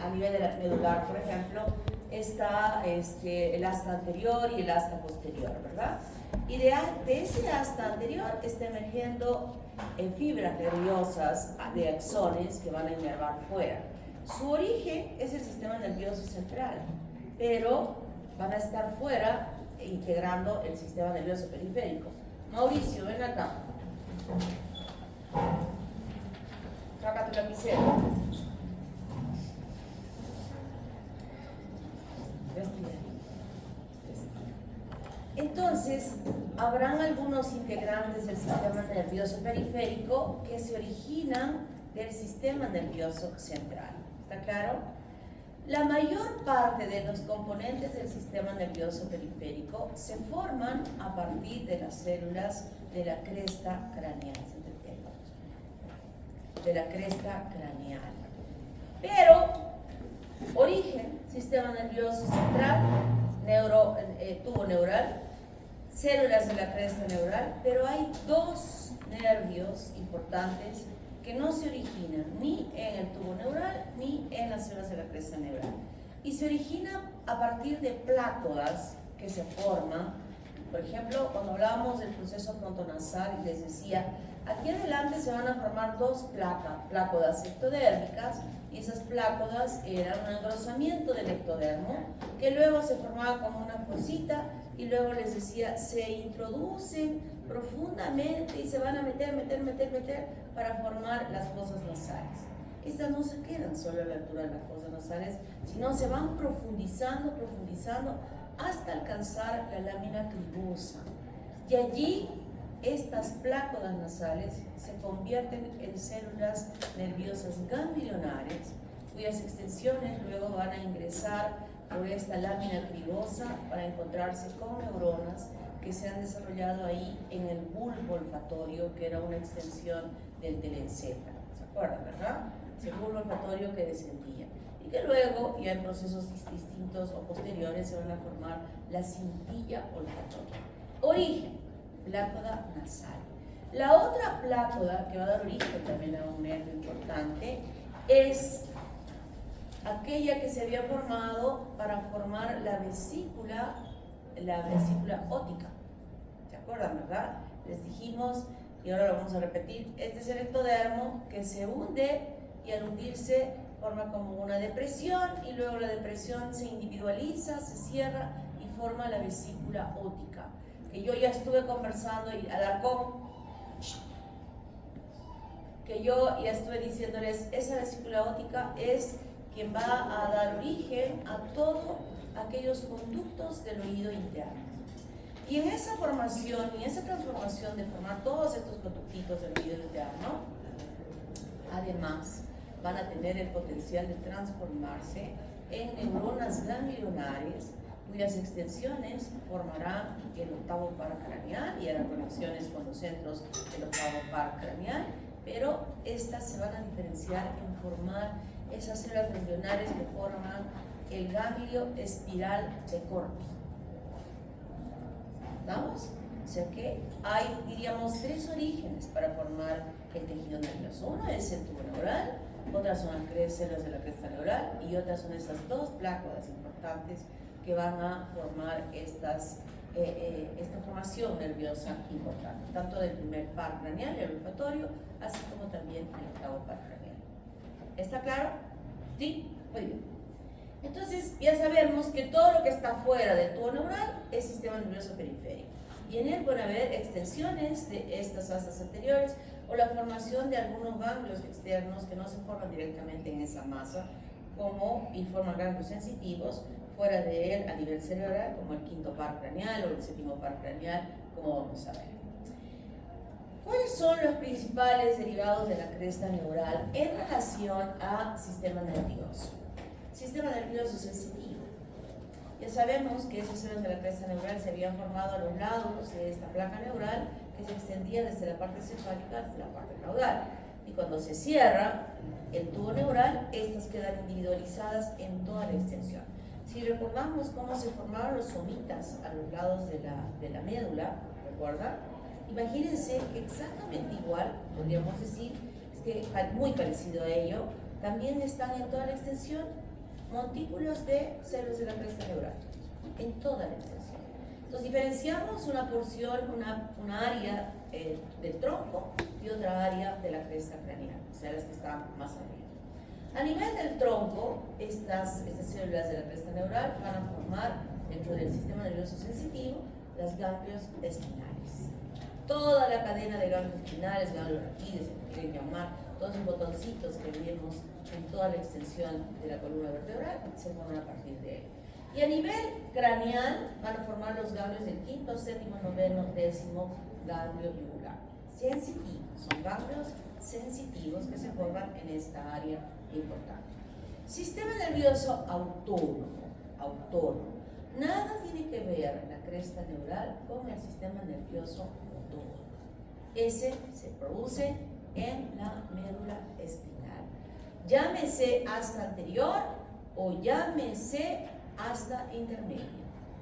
a nivel de la medular, por ejemplo, está el asta anterior y el asta posterior, ¿verdad? Y de ese asta anterior está emergiendo fibras nerviosas de axones que van a inervar fuera. Su origen es el sistema nervioso central, pero van a estar fuera integrando el sistema nervioso periférico. Mauricio, ven acá. Saca tu lapicero. Entonces, habrán algunos integrantes del sistema nervioso periférico que se originan del sistema nervioso central. ¿Está claro? La mayor parte de los componentes del sistema nervioso periférico se forman a partir de las células de la cresta craneal. De la cresta craneal. Pero, origen, sistema nervioso central, tubo neural, células de la cresta neural, pero hay dos nervios importantes que no se originan ni en el tubo neural ni en las células de la cresta neural. Y se originan a partir de plácodas que se forman. Por ejemplo, cuando hablábamos del proceso frontonasal, les decía, aquí adelante se van a formar dos plácodas ectodérmicas, y esas plácodas eran un engrosamiento del ectodermo, que luego se formaba como una fosita, y luego les decía, se introducen profundamente y se van a meter para formar las fosas nasales. Estas no se quedan solo a la altura de las fosas nasales, sino se van profundizando hasta alcanzar la lámina cribosa. Y allí estas plácodas nasales se convierten en células nerviosas ganglionares, cuyas extensiones luego van a ingresar por esta lámina cribosa para encontrarse con neuronas que se han desarrollado ahí en el bulbo olfatorio, que era una extensión del telencéfalo. ¿Se acuerdan, verdad? Ese bulbo olfatorio que descendía. Y que luego, ya en procesos distintos o posteriores, se van a formar la cintilla olfatoria. Origen, plácoda nasal. La otra plácoda que va a dar origen también a un nervio importante es aquella que se había formado para formar la vesícula óptica. ¿Se acuerdan, verdad? Les dijimos, y ahora lo vamos a repetir, este es el ectodermo que se hunde y al hundirse forma como una depresión y luego la depresión se individualiza, se cierra y forma la vesícula óptica. Que yo ya estuve conversando y Alarcón, que yo ya estuve diciéndoles, esa vesícula óptica es quien va a dar origen a todos aquellos conductos del oído interno. Y en esa formación y esa transformación de formar todos estos conductitos del oído interno, además van a tener el potencial de transformarse en neuronas ganglionares, cuyas extensiones formarán el octavo par craneal y harán conexiones con los centros del octavo par craneal, pero estas se van a diferenciar en formar esas células ganglionares que forman el ganglio espiral de Corti. ¿Vamos? O sea que hay, diríamos, tres orígenes para formar el tejido nervioso. Uno es el tubo neural, otras son las células de la cresta neural y otras son estas dos plácodas importantes que van a formar esta formación nerviosa importante, tanto del primer par craneal, el olfatorio, así como también el octavo par craneal. ¿Está claro? ¿Sí? Muy bien. Entonces, ya sabemos que todo lo que está fuera del tubo neural es sistema nervioso periférico. Y en él pueden haber extensiones de estas astas anteriores o la formación de algunos ganglios externos que no se forman directamente en esa masa, como y forman ganglios sensitivos fuera de él a nivel cerebral, como el quinto par craneal o el séptimo par craneal, como vamos a ver. ¿Cuáles son los principales derivados de la cresta neural en relación a sistema nervioso? Sistema nervioso sensitivo. Ya sabemos que esas células de la cresta neural se habían formado a los lados de esta placa neural que se extendía desde la parte cefálica hasta la parte caudal. Y cuando se cierra el tubo neural, estas quedan individualizadas en toda la extensión. Si recordamos cómo se formaron los somitas a los lados de la médula, ¿recuerdan? Imagínense que exactamente igual, podríamos decir, es que muy parecido a ello, también están en toda la extensión montículos de células de la cresta neural, en toda la extensión. Entonces diferenciamos una porción, una área del tronco y otra área de la cresta craneal, o sea, las que están más arriba. A nivel del tronco, estas células de la cresta neural van a formar dentro del sistema nervioso sensitivo los ganglios espinales. Toda la cadena de ganglios espinales, ganglios raquídeos, se quieren llamar, todos los botoncitos que vemos en toda la extensión de la columna vertebral se forman a partir de él. Y a nivel craneal van a formar los ganglios del quinto, séptimo, noveno, décimo ganglio yugular. Sensitivos, son ganglios sensitivos que se forman en esta área importante. Sistema nervioso autónomo. Nada tiene que ver la cresta neural con el sistema nervioso autónomo. Ese se produce en la médula espinal. Llámese hasta anterior o llámese hasta intermedio,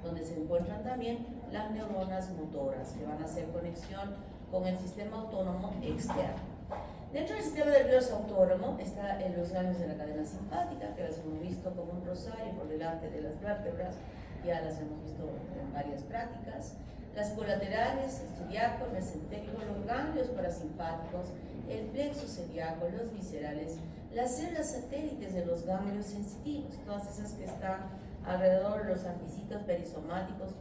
donde se encuentran también las neuronas motoras que van a hacer conexión con el sistema autónomo externo. Dentro del sistema nervioso autónomo están los ganglios de la cadena simpática, que las hemos visto como un rosario por delante de las vértebras, ya las hemos visto en varias prácticas. Las colaterales, el ciliaco, el mesentérico, los ganglios parasimpáticos, el plexo celíaco, los viscerales, las células satélites de los ganglios sensitivos, todas esas que están alrededor de los anticitos perisomáticos,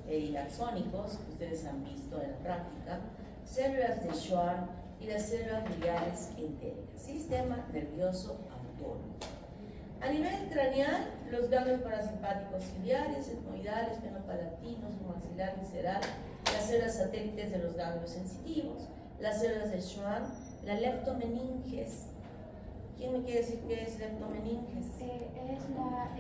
periaxónicos, que ustedes han visto en la práctica, células de Schwann y las células gliales entéricas. Sistema nervioso autónomo. A nivel craneal, los ganglios parasimpáticos ciliares, etmoidales, fenopalatinos, maxilar, visceral, las células satélites de los ganglios sensitivos, las células de Schwann, la leptomeninges. ¿Quién me quiere decir qué es leptomeninges? Es la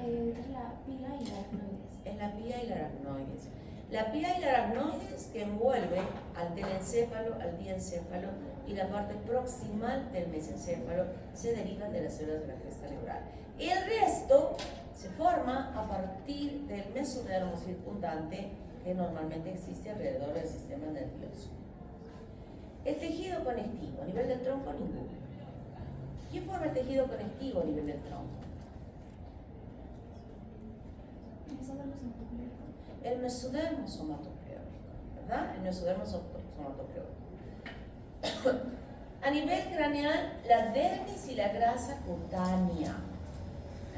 pía y la aracnoides. Es la pía y la aracnoides. La pía y la aracnoides que envuelve al telencéfalo, al diencéfalo y la parte proximal del mesencéfalo se derivan de las células de la cresta neural. El resto se forma a partir del mesodermo circundante que normalmente existe alrededor del sistema nervioso. El tejido conectivo, a nivel del tronco, ninguno. ¿Quién forma el tejido conectivo a nivel del tronco? El mesodermo somatopreónico, ¿verdad? El mesodermo somatopreónico. A nivel craneal, la dermis y la grasa cutánea.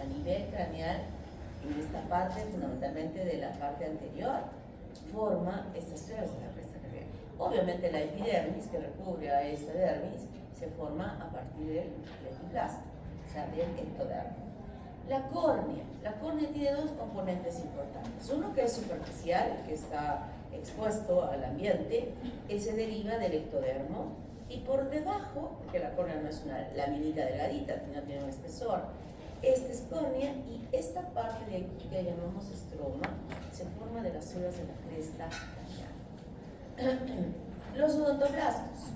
A nivel craneal, en esta parte, fundamentalmente de la parte anterior, forma estas células de la cresta craneal. Obviamente la epidermis, que recubre a esta dermis, se forma a partir del epiplasto, o sea, del ectodermo. La córnea tiene dos componentes importantes. Uno que es superficial, que está expuesto al ambiente, ese deriva del ectodermo, y por debajo, porque la córnea no es una laminita delgadita, sino tiene un espesor, esta es córnea y esta parte de aquí que llamamos estroma se forma de las células de la cresta craneal. Los odontoblastos.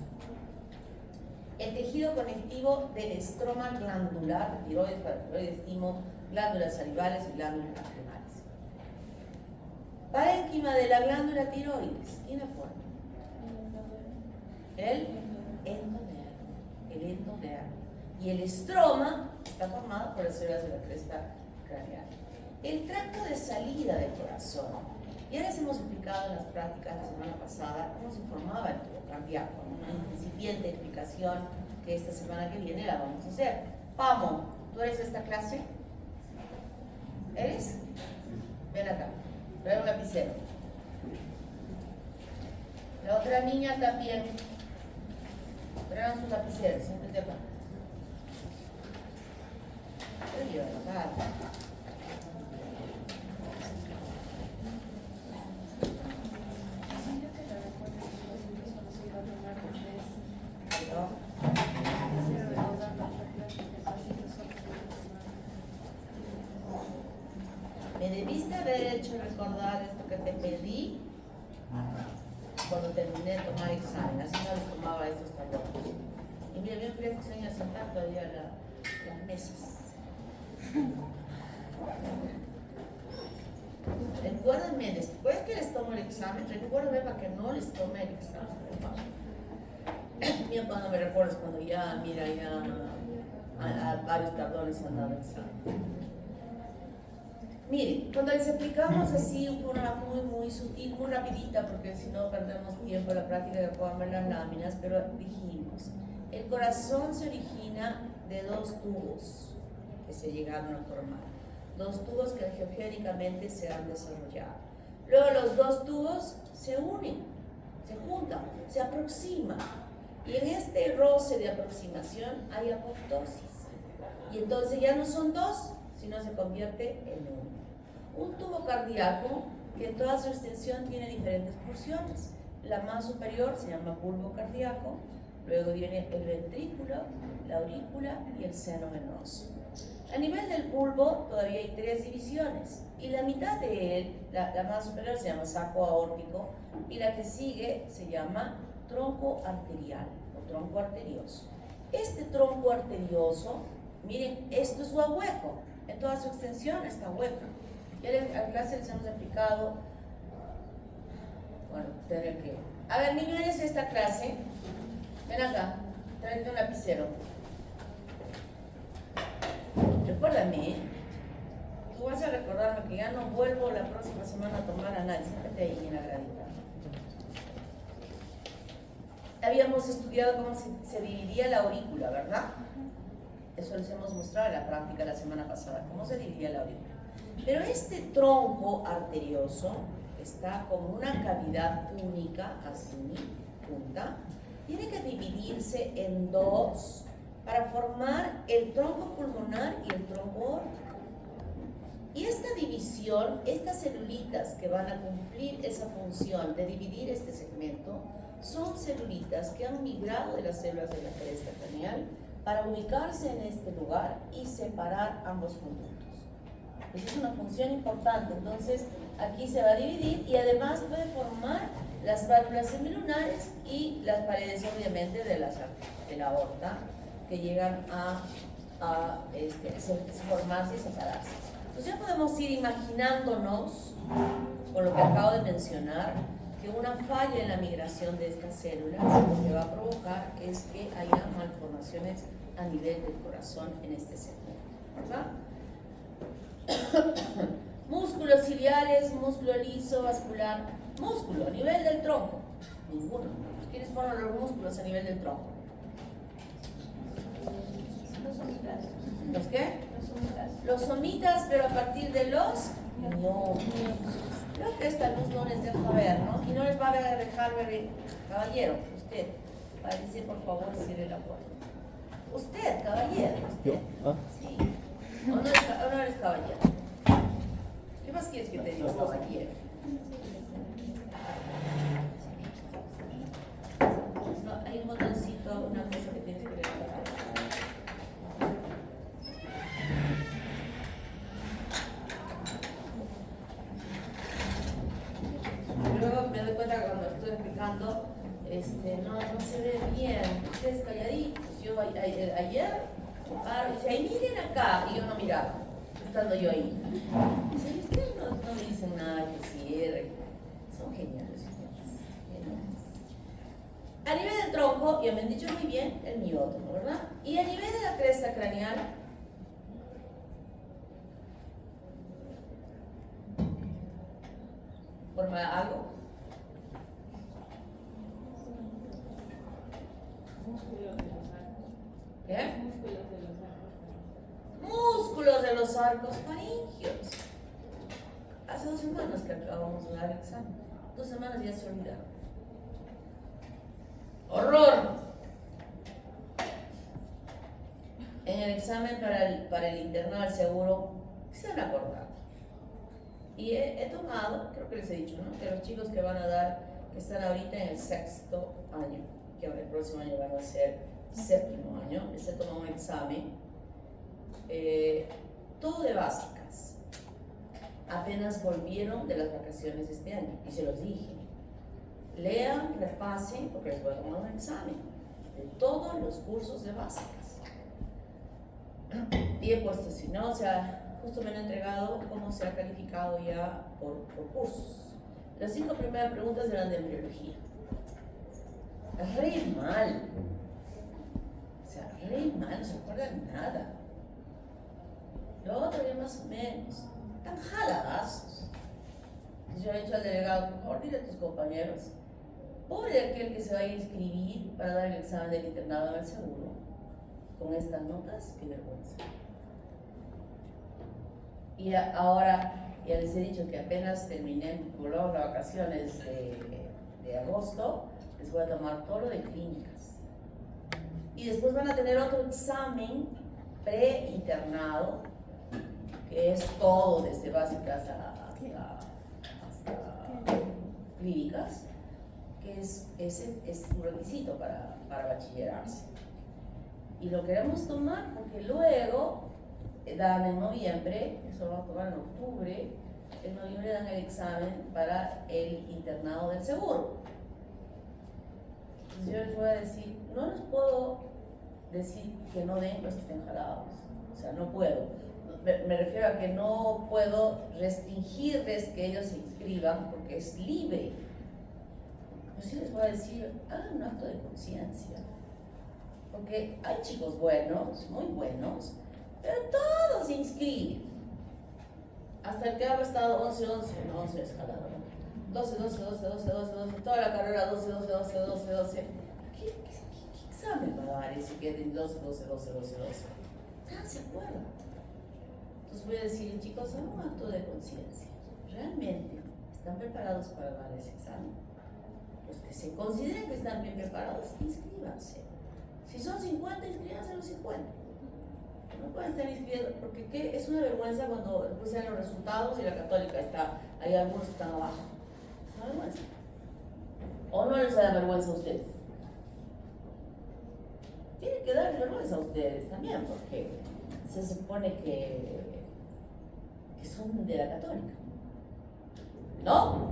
El tejido conectivo del estroma glandular, tiroides, paratiroides, timo, glándulas salivales y glándulas lacrimales. Parénquima de la glándula tiroides, ¿quién la forma? El endodermo. Y el estroma está formado por las células de la cresta craneal. El tracto de salida del corazón. Ya les hemos explicado en las prácticas la semana pasada cómo se formaba el tubo cardíaco, una incipiente explicación que esta semana que viene la vamos a hacer. Pamo, ¿tú eres de esta clase? ¿Eres? Ven acá, trae un lapicero. La otra niña también. Traigan sus lapiceros, siéntate acá. Me debiste haber hecho recordar esto que te pedí cuando terminé de tomar examen, así no les tomaba estos tablones. Y mira, bien frías que se van a sentar todavía las mesas. Recuérdenme, después que les tomo el examen, recuérdenme para que no les tome el examen. Mira, cuando me recuerdas, cuando ya, mira, ya a varios tablones han dado examen. Miren, cuando les explicamos así una muy sutil, muy rapidita, porque si no perdemos tiempo en la práctica de puedan ver las láminas, pero dijimos, el corazón se origina de dos tubos que se llegaron a formar, dos tubos que geogénicamente se han desarrollado. Luego los dos tubos se unen, se juntan, se aproximan, y en este roce de aproximación hay apoptosis, y entonces ya no son dos, sino se convierte en uno. Un tubo cardíaco que en toda su extensión tiene diferentes porciones. La más superior se llama bulbo cardíaco, luego viene el ventrículo, la aurícula y el seno venoso. A nivel del bulbo todavía hay tres divisiones y la mitad de él, la más superior se llama saco aórtico y la que sigue se llama tronco arterial o tronco arterioso. Este tronco arterioso, miren, esto es hueco, en toda su extensión está hueco. Ya en la clase les hemos explicado, bueno, tener que... A ver, niños, esta clase, ven acá, tráete un lapicero. Recuérdame, tú vas a recordarme que ya no vuelvo la próxima semana a tomar análisis, siéntate ahí en la gradita. Habíamos estudiado cómo se dividía la aurícula, ¿verdad? Eso les hemos mostrado en la práctica la semana pasada, cómo se dividía la aurícula. Pero este tronco arterioso está como una cavidad única, así, punta, tiene que dividirse en dos para formar el tronco pulmonar y el tronco aórtico. Y esta división, estas celulitas que van a cumplir esa función de dividir este segmento, son celulitas que han migrado de las células de la cresta craneal para ubicarse en este lugar y separar ambos conductos. Esa es una función importante, entonces aquí se va a dividir y además puede formar las válvulas semilunares y las paredes obviamente de la aorta que llegan a formarse y separarse. Entonces ya podemos ir imaginándonos, con lo que acabo de mencionar, que una falla en la migración de estas células lo que va a provocar es que haya malformaciones a nivel del corazón en este segmento, ¿verdad? Músculos ciliares, músculo liso, vascular, músculo a nivel del tronco, ninguno. ¿Quiénes fueron los músculos a nivel del tronco? Los somitas. ¿Los qué? Los somitas. Los somitas, pero a partir de los miomios. Creo que esta luz no les deja ver, ¿no? Y no les va a dejar ver, caballero, usted, para decir por favor, cierre la puerta. Usted, caballero, usted. Sí. ¿O no eres caballero? ¿Qué más quieres que te diga, caballero? No, hay un botoncito, una cosa que tienes que levantar. Luego me doy cuenta que cuando estoy explicando, no se ve bien. Ustedes calladitos. Yo ayer, dice, ahí miren acá, y yo no miraba, estando yo ahí. Dice, y ustedes no me dicen nada que cierre. Son geniales, geniales. A nivel del tronco, ya me han dicho muy bien, el miótomo, ¿verdad? Y a nivel de la cresta craneal, ¿forma algo? ¿Qué? Músculos de los arcos faringios. Hace 2 semanas que acabamos de dar el examen. 2 semanas ya se olvidaron. ¡Horror! En el examen para el internado seguro se han acordado. Y he tomado, creo que les he dicho, ¿no? Que los chicos que van a dar, que están ahorita en el 6º año, que el próximo año van a ser 7º año, les he tomado un examen, todo de básicas. Apenas volvieron de las vacaciones de este año, y se los dije. Lean, repasen, porque les voy a tomar un examen de todos los cursos de básicas. Y he puesto, si no, o sea, justo me han entregado cómo se ha calificado ya por cursos. Las 5 primeras preguntas eran de embriología. Re mal. O sea, re mal, no se acuerdan nada. Lo otro ya más o menos. tan jaladazos. Yo he dicho al delegado, por favor, dile a tus compañeros, pobre aquel que se va a inscribir para dar el examen del internado en el seguro, con estas notas, qué vergüenza. Y ahora ya les he dicho que apenas terminé las vacaciones de agosto, les voy a tomar todo lo de clínicas. Y después van a tener otro examen pre-internado, que es todo, desde básicas hasta clínicas, que es un requisito para bachillerarse. Y lo queremos tomar porque luego dan en noviembre, eso lo van a tomar en octubre, en noviembre dan el examen para el internado del seguro. Entonces yo les voy a decir, no les puedo decir que no den los que estén jalados, o sea, no puedo. Me refiero a que no puedo restringirles que ellos se inscriban porque es libre. Yo sí les voy a decir, hagan un acto de conciencia, porque hay chicos buenos, muy buenos, pero todos se inscriben. Hasta el que ha estado 11, no 11 es jalado, ¿no? 12, toda la carrera 12. ¿Qué examen va a dar ese que de 12? Nada se acuerda. Entonces voy a decir, chicos, hagan un acto de conciencia. ¿Realmente están preparados para dar ese examen? Los que se consideren que están bien preparados, inscríbanse. Si son 50, inscríbanse a los 50. No pueden estar inscribiendo, porque es una vergüenza cuando después sean los resultados y la católica está, hay algunos que están abajo. Es una vergüenza. ¿O no les da vergüenza a ustedes? Tiene que darles vergüenza a ustedes también, porque se supone que son de la católica. ¿No?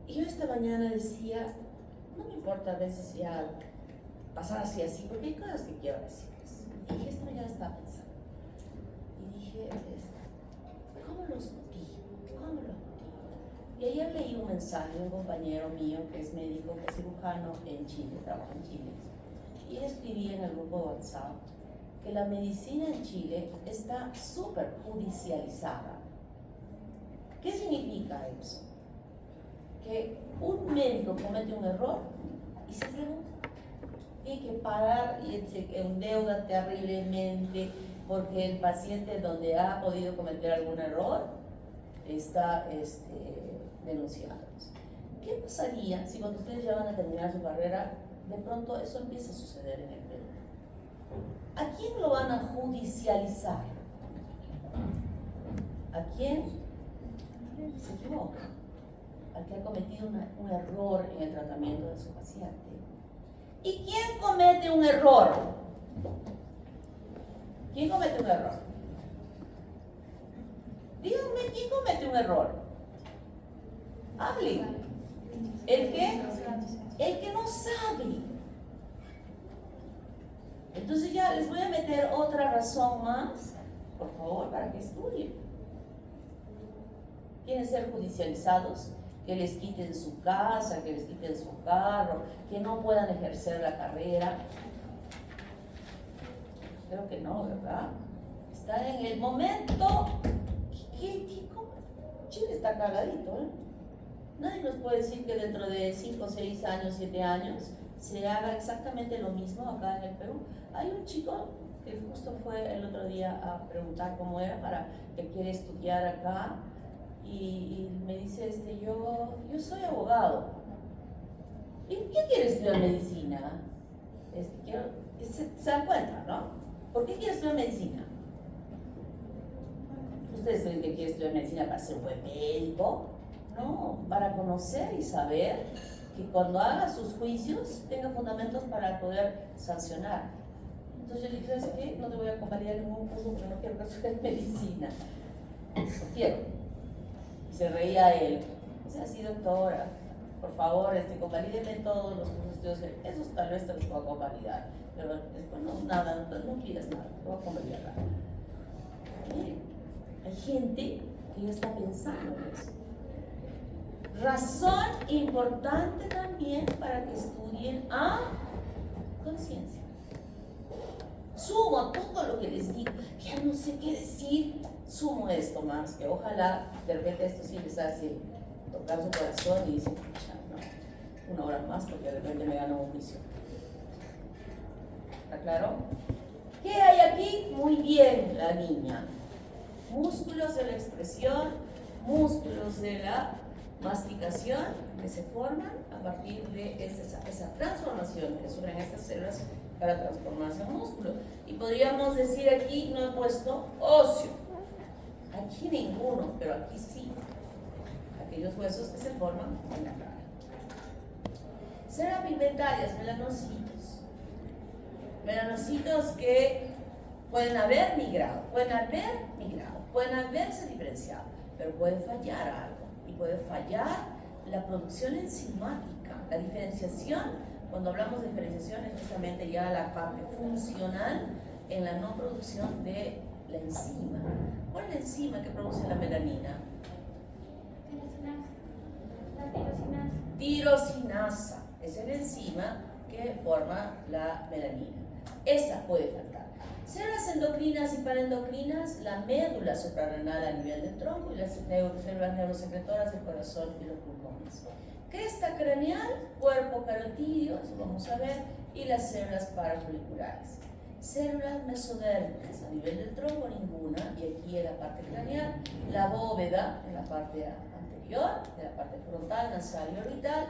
Y yo esta mañana decía, no me importa a veces ya pasar así, porque hay cosas que quiero decirles. Y dije, esta mañana estaba pensando. Y dije, ¿cómo los motivo? Y ayer leí un mensaje de un compañero mío que es médico, que es cirujano en Chile, trabaja en Chile. Y él escribía en el grupo de WhatsApp que la medicina en Chile está súper judicializada. ¿Qué significa eso? Que un médico comete un error y se pregunta. Tiene que parar y se endeuda terriblemente porque el paciente donde ha podido cometer algún error está denunciado. ¿Qué pasaría si cuando ustedes ya van a terminar su carrera, de pronto eso empieza a suceder en el Perú? ¿A quién lo van a judicializar? ¿A quién se equivoca? Al que ha cometido un error en el tratamiento de su paciente. ¿Y quién comete un error? ¿Quién comete un error? Díganme, ¿quién comete un error? Hablen. ¿El qué? El que no sabe. Entonces ya les voy a meter otra razón más, por favor, para que estudien. ¿Quieren ser judicializados? Que les quiten su casa, que les quiten su carro, que no puedan ejercer la carrera. Creo que no, ¿verdad? Están en el momento. ¿Cómo? Chile está cagadito, ¿eh? Nadie nos puede decir que dentro de 5, 6 años, 7 años se haga exactamente lo mismo acá en el Perú. Hay un chico que justo fue el otro día a preguntar cómo era para que quiere estudiar acá. Y me dice, yo soy abogado. ¿Y qué quiere estudiar medicina? Se dan cuenta, ¿no? ¿Por qué quiere estudiar medicina? ¿Ustedes creen que quiere estudiar medicina para ser un buen médico? No, para conocer y saber que cuando haga sus juicios tenga fundamentos para poder sancionar. Entonces yo le dije, ¿sabes qué? No te voy a convalidar ningún curso porque no quiero que estudies medicina. No quiero. Se reía él. Dice, así doctora, por favor, convalídeme todos los cursos. Esos tal vez te los puedo convalidar, pero después no quieres nada, te voy a convalidar nada. Miren, hay gente que ya está pensando en eso. Razón importante también para que estudien a conciencia. Sumo todo lo que les digo, ya no sé qué decir, sumo esto más, que ojalá de repente esto sí les hace tocar su corazón y dicen, pucha, no, una hora más porque de repente me gano un juicio. ¿Está claro? ¿Qué hay aquí? Muy bien, la niña. Músculos de la expresión, músculos de la masticación que se forman a partir de esa transformación que sufren estas células para transformarse en músculo. Y podríamos decir aquí, no he puesto óseo. Aquí ninguno, pero aquí sí. Aquellos huesos que se forman en la cara. Células pigmentarias, melanocitos. Melanocitos que pueden haber migrado, pueden haberse diferenciado, pero puede fallar algo. Y puede fallar la producción enzimática, la diferenciación. Cuando hablamos de diferenciación es justamente ya la parte funcional en la no producción de la enzima. ¿Cuál es la enzima que produce la melanina? La tirosinasa. Tirosinasa. Es la enzima que forma la melanina. Esta puede faltar. Células endocrinas y paraendocrinas, la médula suprarrenal a nivel del tronco y las células neurosecretoras del corazón y los pulmones. Cresta craneal, cuerpo carotídeo, eso vamos a ver, y las células parafoliculares. Células mesodérmicas, a nivel del tronco ninguna, y aquí en la parte craneal, la bóveda en la parte anterior, de la parte frontal, nasal y orbital,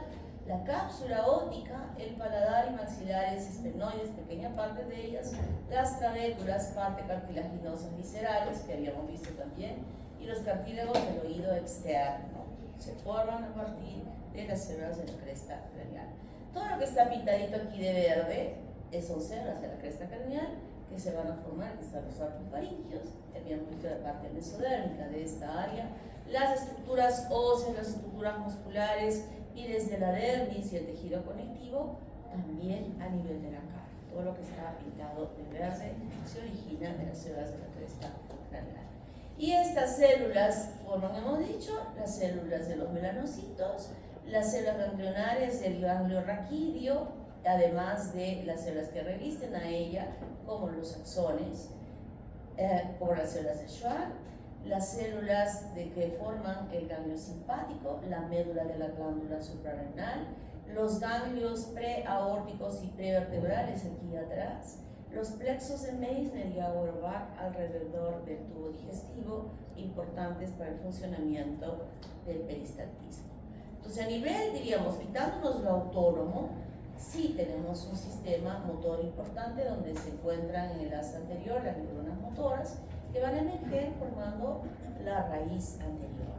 la cápsula óptica, el paladar y maxilares, esfenoides, pequeña parte de ellas, las trabéculas, parte cartilaginosas viscerales, que habíamos visto también, y los cartílagos del oído externo. Se forman a partir de las células de la cresta craneal. Todo lo que está pintadito aquí de verde son células de la cresta craneal que se van a formar, que están los arcos faringios, que habíamos visto la parte mesodérmica de esta área, las estructuras óseas, las estructuras musculares, y desde la dermis y el tejido conectivo, también a nivel de la cara. Todo lo que está pintado de verde se origina de las células de la cresta craneal. Y estas células forman, hemos dicho, las células de los melanocitos, las células ganglionares del ganglio raquídeo, además de las células que revisten a ella, como los axones, como las células de Schwann, las células que forman el ganglio simpático, la médula de la glándula suprarrenal, los ganglios preaórticos y prevertebrales aquí atrás, los plexos de Meissner y Auerbach alrededor del tubo digestivo, importantes para el funcionamiento del peristaltismo. Entonces, a nivel, diríamos, quitándonos lo autónomo, sí tenemos un sistema motor importante donde se encuentran en el asta anterior las neuronas motoras que van a emerger formando la raíz anterior.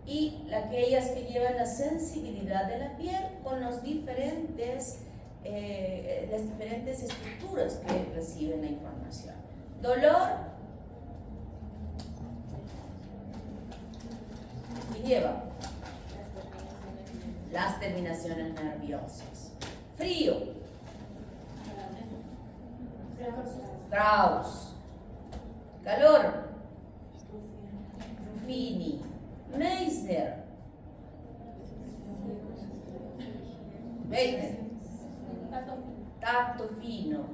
Y aquellas que llevan la sensibilidad de la piel con las diferentes estructuras que reciben la información. Dolor y lleva las terminaciones nerviosas. Frío, Strauss. Calor, Ruffini. Meissner, Weiner. Tacto fino.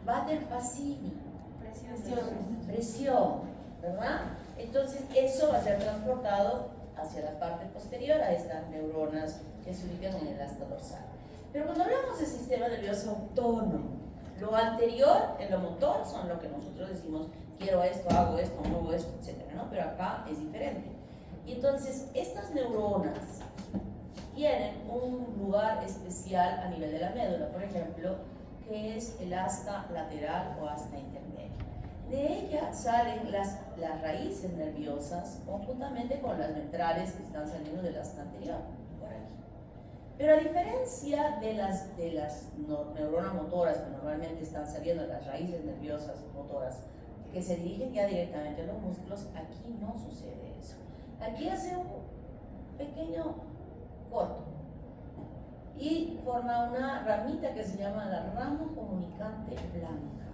Bader-Pasini. Presión, ¿verdad? Entonces eso va a ser transportado hacia la parte posterior a estas neuronas que se ubican en el asta dorsal. Pero cuando hablamos de sistema nervioso autónomo, lo anterior en lo motor son lo que nosotros decimos, quiero esto, hago esto, muevo esto, etc., ¿no? Pero acá es diferente. Y entonces estas neuronas tienen un lugar especial a nivel de la médula, por ejemplo, que es el asta lateral o asta intermedia. De ella salen las raíces nerviosas conjuntamente con las ventrales que están saliendo del asta anterior, por aquí. Pero a diferencia de las neuronas motoras que normalmente están saliendo de las raíces nerviosas motoras que se dirigen ya directamente a los músculos, aquí no sucede eso. Aquí hace un pequeño corto y forma una ramita que se llama la rama comunicante blanca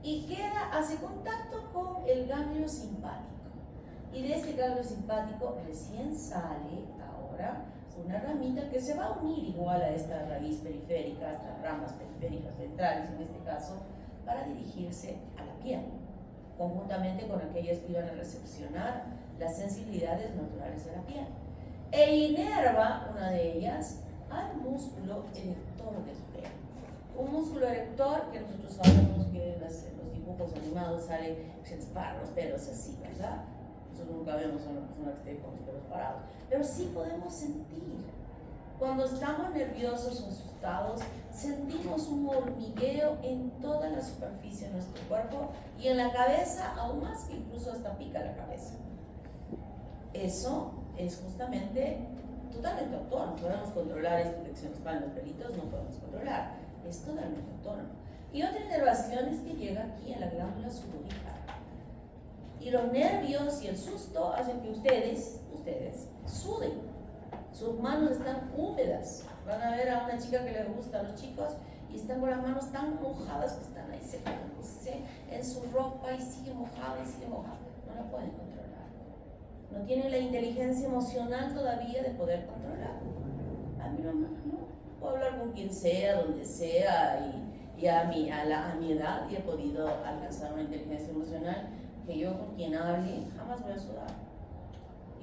y hace contacto con el ganglio simpático, y de este ganglio simpático recién sale ahora una ramita que se va a unir igual a esta raíz periférica, a estas ramas periféricas ventrales en este caso, para dirigirse a la piel. conjuntamente con aquellas que iban a recepcionar las sensibilidades naturales de la piel. E inerva, una de ellas, al músculo erector del pelo. Un músculo erector que nosotros sabemos que en los dibujos animados sale, se les paran los pelos así, ¿verdad? Nosotros nunca vemos a una persona que esté con los pelos parados, pero sí podemos sentir. Cuando estamos nerviosos o asustados, sentimos un hormigueo en toda la superficie de nuestro cuerpo y en la cabeza aún más, que incluso hasta pica la cabeza. Eso es justamente totalmente autónomo. Podemos controlar esta infección en los pelitos, no podemos controlar. Es totalmente autónomo. Y otra inervación es que llega aquí a la glándula sudorípara. Y los nervios y el susto hacen que ustedes suden. Sus manos están húmedas. Van a ver a una chica que les gusta a los chicos y están con las manos tan mojadas que están ahí secándose en su ropa y sigue mojada y sigue mojada. No la pueden controlar. No tienen la inteligencia emocional todavía de poder controlar. A mi mamá no. Puedo hablar con quien sea, donde sea, y a mi edad y he podido alcanzar una inteligencia emocional que yo con quien hable jamás voy a sudar.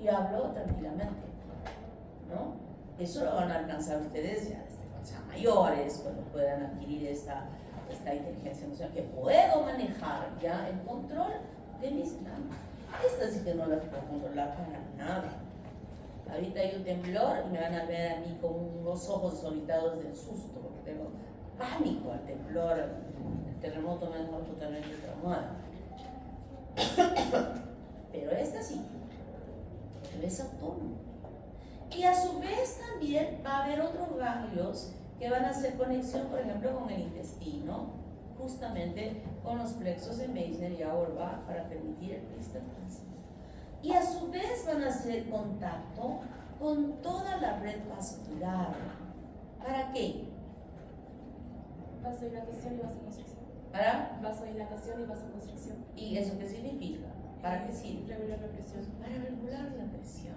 Y hablo tranquilamente, ¿no? Eso lo van a alcanzar ustedes ya desde cuando sean mayores, cuando puedan adquirir esta inteligencia emocional, que puedo manejar ya el control de mis glándulas. Estas sí que no las puedo controlar para nada. Ahorita hay un temblor y me van a ver a mí con unos ojos desorbitados del susto, porque tengo pánico al temblor, el terremoto me dejó totalmente traumada. Pero esta sí, pero es autónomo. Y a su vez también va a haber otros ganglios que van a hacer conexión, por ejemplo, con el intestino, justamente con los plexos de Meissner y Auerbach para permitir el peristaltismo. Y a su vez van a hacer contacto con toda la red vascular. ¿Para qué? Vasodilatación y vasoconstricción. ¿Para? Vasodilatación y vasoconstricción. ¿Y eso qué significa? ¿Para qué sirve? Regular la presión. Para regular la presión.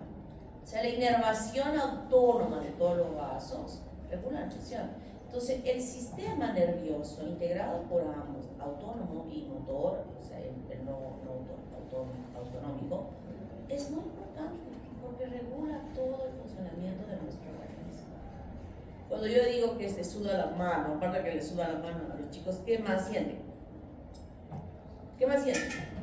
O sea, la inervación autónoma de todos los vasos regula la presión. Entonces, el sistema nervioso integrado por ambos, autónomo y motor, o sea, el no autonómico, es muy importante porque regula todo el funcionamiento de nuestro organismo. Cuando yo digo que se suda la mano, aparte que le suda la mano a los chicos, ¿qué más sienten? ¿Qué más sienten?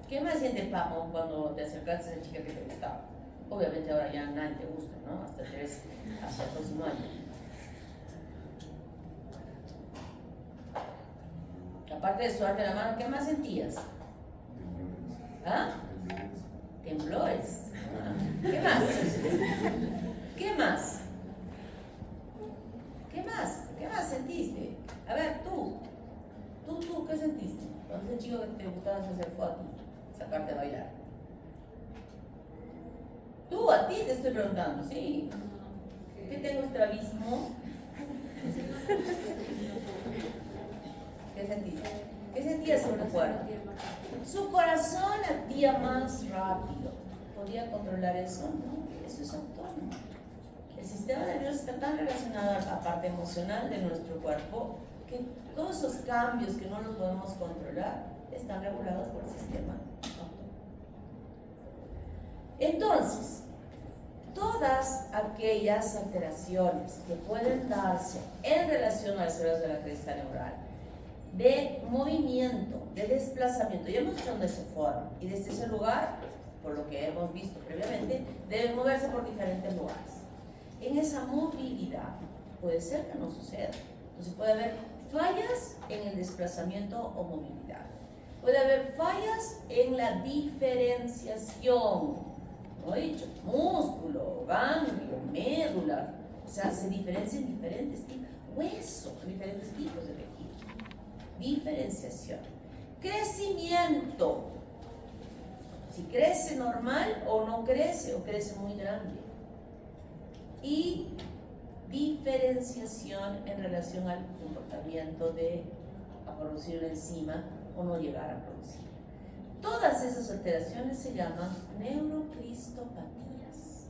¿Qué más sientes, Papo, cuando te acercaste a esa chica que te gustaba? Obviamente ahora ya nadie te gusta, ¿no? Hasta el próximo año. Aparte de sudarte la mano, ¿qué más sentías? ¿Ah? Temblores. ¿Qué más? ¿Qué más? ¿Qué más? ¿Qué más sentiste? A ver, tú, ¿qué sentiste? Cuando ese chico que te gustaba se acercó a ti, sacarte a bailar. Tú, a ti te estoy preguntando, ¿sí? ¿Qué tengo estrabismo? ¿Qué sentiste? ¿Qué sentías en tu cuerpo? Su corazón latía más rápido. ¿Podía controlar eso? No, eso es autónomo. El sistema nervioso está tan relacionado a la parte emocional de nuestro cuerpo que todos esos cambios que no los podemos controlar están regulados por el sistema autónomo. Entonces, todas aquellas alteraciones que pueden darse en relación a las células de la cresta neural, de movimiento, de desplazamiento, ya hemos visto dónde se forman, y desde ese lugar, por lo que hemos visto previamente, deben moverse por diferentes lugares. En esa movilidad puede ser que no suceda. Entonces puede haber fallas en el desplazamiento o movilidad. Puede haber fallas en la diferenciación. Como he dicho, músculo, ganglio, médula, o sea, se diferencian diferentes tipos, hueso, diferentes tipos de tejido. Diferenciación. Crecimiento. Si crece normal o no crece, o crece muy grande. Y diferenciación en relación al comportamiento de producir una enzima o no llegar a producir. Todas esas alteraciones se llaman neurocristopatías.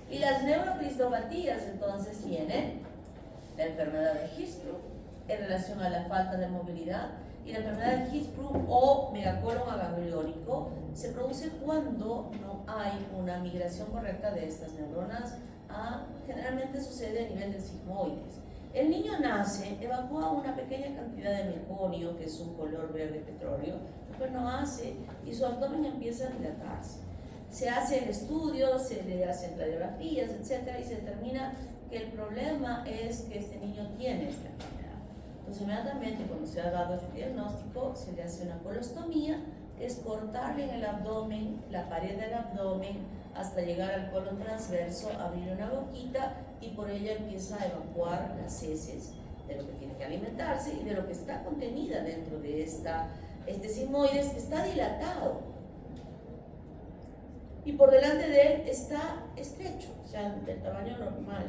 Y las neurocristopatías entonces tienen la enfermedad de Hirschsprung en relación a la falta de movilidad. Y la enfermedad de Hirschsprung o megacolon agangliónico se produce cuando no hay una migración correcta de estas neuronas. Generalmente sucede a nivel del sigmoides. El niño nace, evacúa una pequeña cantidad de meconio, que es un color verde petróleo, después no hace y su abdomen empieza a dilatarse. Se hace el estudio, se le hacen radiografías, etc. y se determina que el problema es que este niño tiene esta enfermedad. Entonces, inmediatamente cuando se ha dado este diagnóstico, se le hace una colostomía, que es cortarle en el abdomen, la pared del abdomen, hasta llegar al colon transverso, abrir una boquita y por ella empieza a evacuar las heces de lo que tiene que alimentarse y de lo que está contenida dentro de este sigmoides, que está dilatado. Y por delante de él está estrecho, o sea, del tamaño normal.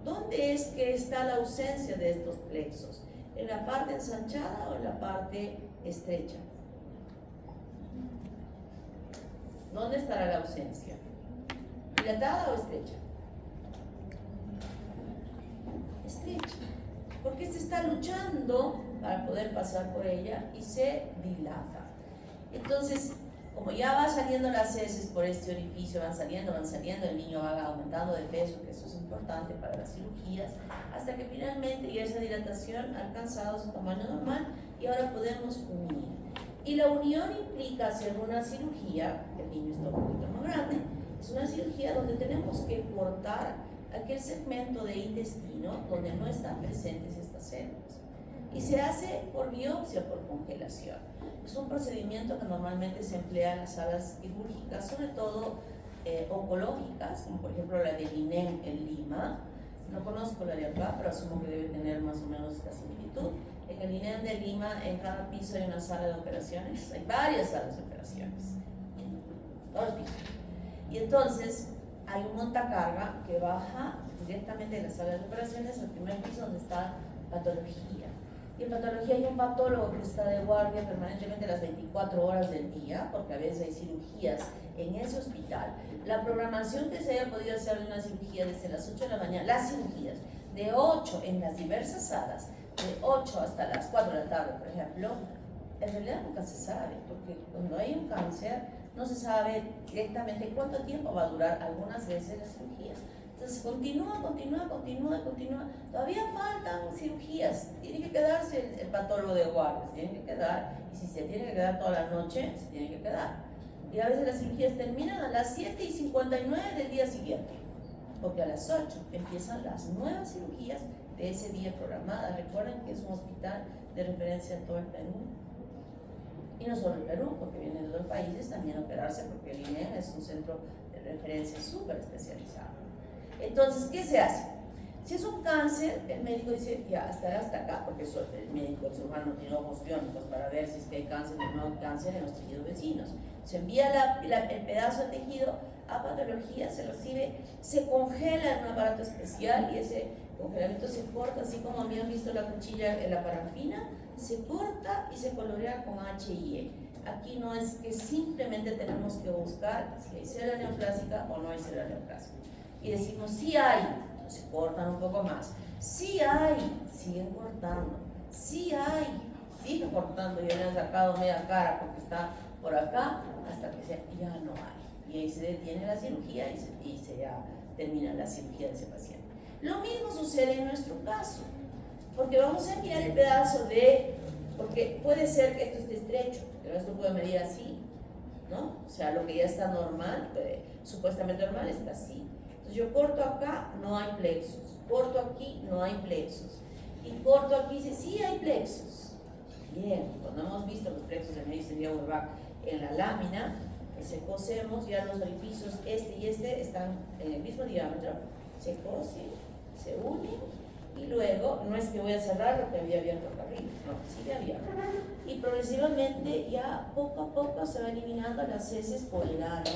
¿Dónde es que está la ausencia de estos plexos? ¿En la parte ensanchada o en la parte estrecha? ¿Dónde estará la ausencia? ¿Dilatada o estrecha? Estrecha. Porque este está luchando para poder pasar por ella y se dilata. Entonces, como ya va saliendo las heces por este orificio, van saliendo, el niño va aumentando de peso, que eso es importante para las cirugías, hasta que finalmente ya esa dilatación ha alcanzado su tamaño normal y ahora podemos unir. Y la unión implica hacer una cirugía, el niño está un poquito más grande, es una cirugía donde tenemos que cortar aquel segmento de intestino donde no están presentes estas células. Y se hace por biopsia, por congelación. Es un procedimiento que normalmente se emplea en las salas quirúrgicas, sobre todo oncológicas, como por ejemplo la del INEM en Lima. No conozco la de acá, pero asumo que debe tener más o menos la similitud. En el INEM de Lima, en cada piso hay una sala de operaciones, hay varias salas de operaciones, en todos los pisos. Y entonces hay un montacarga que baja directamente de las salas de operaciones al primer piso donde está patología. Y en patología hay un patólogo que está de guardia permanentemente las 24 horas del día, porque a veces hay cirugías en ese hospital. La programación que se haya podido hacer de una cirugía desde las 8 de la mañana, las cirugías de 8 en las diversas salas, de 8 hasta las 4 de la tarde, por ejemplo, en realidad nunca se sabe, porque cuando hay un cáncer no se sabe directamente cuánto tiempo va a durar algunas veces las cirugías. Entonces continúa. Todavía faltan cirugías. Tiene que quedarse el patólogo de guardia, tiene que quedar. Y si se tiene que quedar toda la noche, se tiene que quedar. Y a veces las cirugías terminan a las 7:59 del día siguiente, porque a las 8 empiezan las nuevas cirugías de ese día programadas. Recuerden que es un hospital de referencia en todo el Perú. Y no solo el Perú, porque vienen de otros países también a operarse, porque el INEM es un centro de referencia súper especializado. Entonces, ¿qué se hace? Si es un cáncer, el médico dice, ya, estará hasta acá, porque el médico, el cirujano, no tiene ojos biónicos para ver si es que hay cáncer o no hay cáncer en los tejidos vecinos. Se envía el pedazo de tejido a patología, se recibe, se congela en un aparato especial y ese congelamiento se corta, así como habían visto la cuchilla en la parafina, se corta y se colorea con H y E. Aquí no es que simplemente tenemos que buscar si hay célula neoplásica o no hay célula neoplásica. Y decimos, sí hay, entonces cortan un poco más. Sí hay, siguen cortando. Sí hay, siguen cortando. Y le han sacado media cara porque está por acá hasta que ya no hay. Y ahí se detiene la cirugía y se ya termina la cirugía de ese paciente. Lo mismo sucede en nuestro caso, porque vamos a enviar el pedazo porque puede ser que esto esté estrecho, pero esto puede medir así, ¿no? O sea, lo que ya está normal, supuestamente normal, está así. Entonces yo corto acá, no hay plexos. Corto aquí, no hay plexos. Y corto aquí, dice, sí hay plexos. Bien, cuando hemos visto los plexos de Meissner y Auerbach en la lámina, se cosemos, ya los orificios, este y este, están en el mismo diámetro. Se cosen, se unen, y luego, no es que voy a cerrar lo que había abierto acá arriba, no, sigue abierto. Y progresivamente, ya poco a poco se va eliminando las heces por el ano,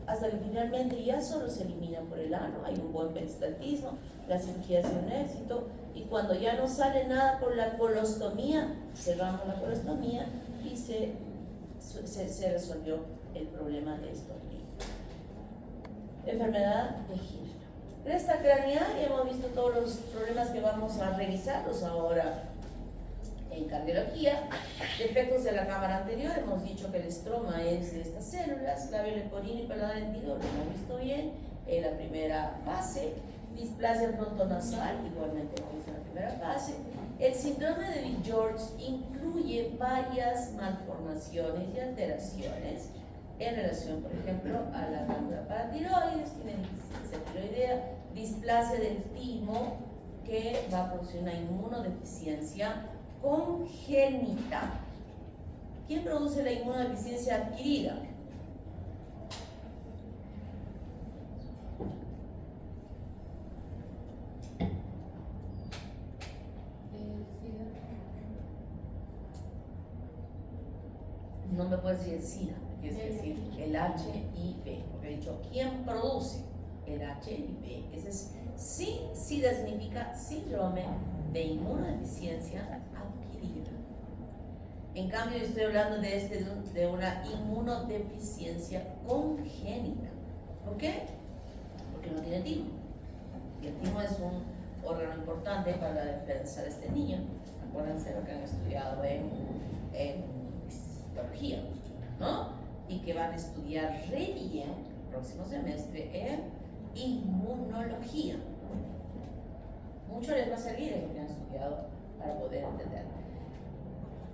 hasta que finalmente ya solo se elimina por el ano. Hay un buen peristaltismo, la cirugía ha sido un éxito, y cuando ya no sale nada con la colostomía, cerramos la colostomía y se resolvió el problema de estos niños. Enfermedad de Hirschsprung. Cresta craneal, y hemos visto todos los problemas que vamos a revisarlos ahora En cardiología, defectos de la cámara anterior, hemos dicho que el estroma es de estas células, labio leporino y paladar hendido, lo hemos visto bien en la primera fase. Displasia frontonasal, igualmente lo hizo en la primera fase. El síndrome de Big-George incluye varias malformaciones y alteraciones en relación, por ejemplo, a la glándula paratiroides, tiene deficiencia tiroidea, displasia del timo, que va a producir una inmunodeficiencia congénita. ¿Quién produce la inmunodeficiencia adquirida? No me puedes decir el SIDA, tienes que decir el HIV, porque he dicho, ¿quién produce el HIV? Ese es, sí, SIDA significa síndrome de inmunodeficiencia adquirida. En cambio, yo estoy hablando de una inmunodeficiencia congénita. ¿Por qué? Porque no tiene timo. Y el timo es un órgano importante para la defensa de este niño. Acuérdense lo que han estudiado en histología, ¿no? Y que van a estudiar re bien el próximo semestre en inmunología. Mucho les va a servir lo que han estudiado para poder entender.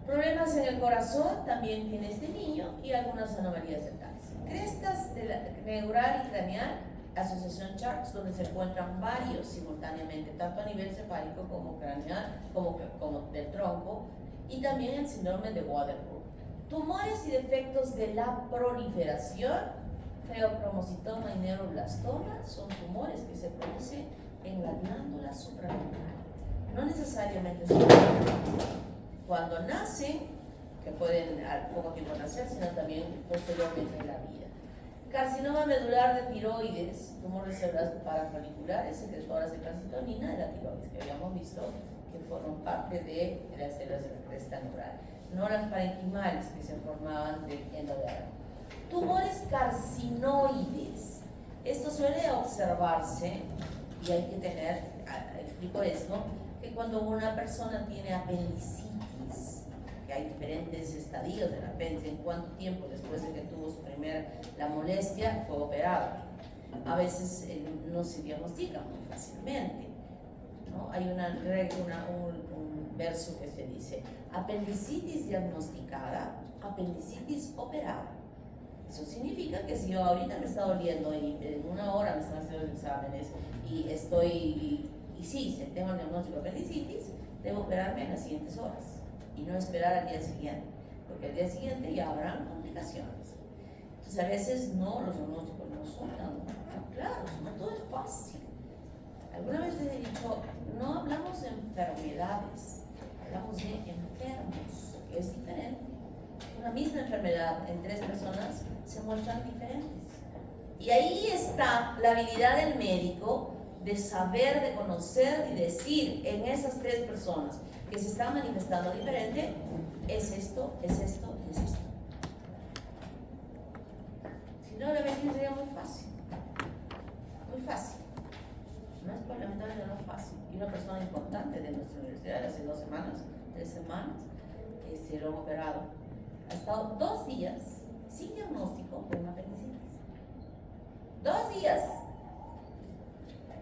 Problemas en el corazón también tiene este niño y algunas anomalías dentales. Crestas neural y craneal, asociación Sharps, donde se encuentran varios simultáneamente, tanto a nivel cefálico como craneal, como del tronco, y también el síndrome de Waterberg. Tumores y defectos de la proliferación, feocromocitoma y neuroblastoma, son tumores que se producen en la glándula suprarrenal. No necesariamente son cuando nacen, que pueden al poco tiempo nacer, sino también posteriormente en la vida. Carcinoma medular de tiroides, tumores cerebrales parafoliculares, secretoras de calcitonina de la tiroides, que habíamos visto que forman parte de las células de la cresta neural. Noras parenquimales que se formaban del endodermo. Tumores carcinoides. Esto suele observarse, y hay que tener, explico esto, que cuando una persona tiene apendicitis, que hay diferentes estadios del apéndice, en cuánto tiempo después de que tuvo la molestia fue operado. A veces no se diagnostica muy fácilmente, ¿no? Hay un verso que se dice: apendicitis diagnosticada, apendicitis operada. Eso significa que si yo ahorita me está doliendo y en una hora me están haciendo los exámenes y sí, tengo el diagnóstico de apendicitis, debo operarme en las siguientes horas y no esperar al día siguiente, porque al día siguiente ya habrán complicaciones. Entonces a veces los diagnósticos no son tan claros, no todo es fácil. Alguna vez les he dicho, no hablamos de enfermedades, hablamos de enfermos, que es diferente. Una misma enfermedad en tres personas se muestran diferentes. Y ahí está la habilidad del médico de saber, de conocer y decir en esas tres personas que se están manifestando diferente, es esto, es esto, es esto. Si no, la medicina sería muy fácil. Muy fácil. No es lamentablemente no es fácil. Y una persona importante de nuestra universidad, hace 2 semanas, 3 semanas, se lo han operado. Ha estado 2 días sin diagnóstico de una apendicitis. 2 días.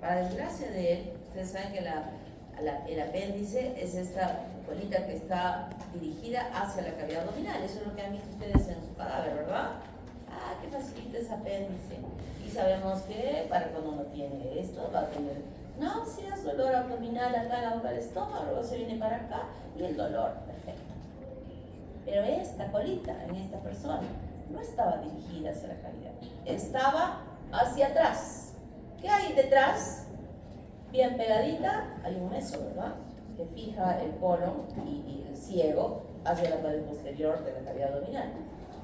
Para desgracia de él, ustedes saben que el apéndice es esta colita que está dirigida hacia la cavidad abdominal. Eso es lo que han visto ustedes en su cadáver, ¿verdad? Ah, qué facilita ese apéndice. Y sabemos que para cuando uno tiene esto, va a tener náuseas, dolor abdominal acá en la boca del estómago, luego se viene para acá y el dolor, perfecto. Pero esta colita en esta persona no estaba dirigida hacia la cavidad, estaba hacia atrás. ¿Qué hay detrás? Bien pegadita, hay un meso, ¿verdad? Que fija el colon y el ciego hacia la pared posterior de la cavidad abdominal.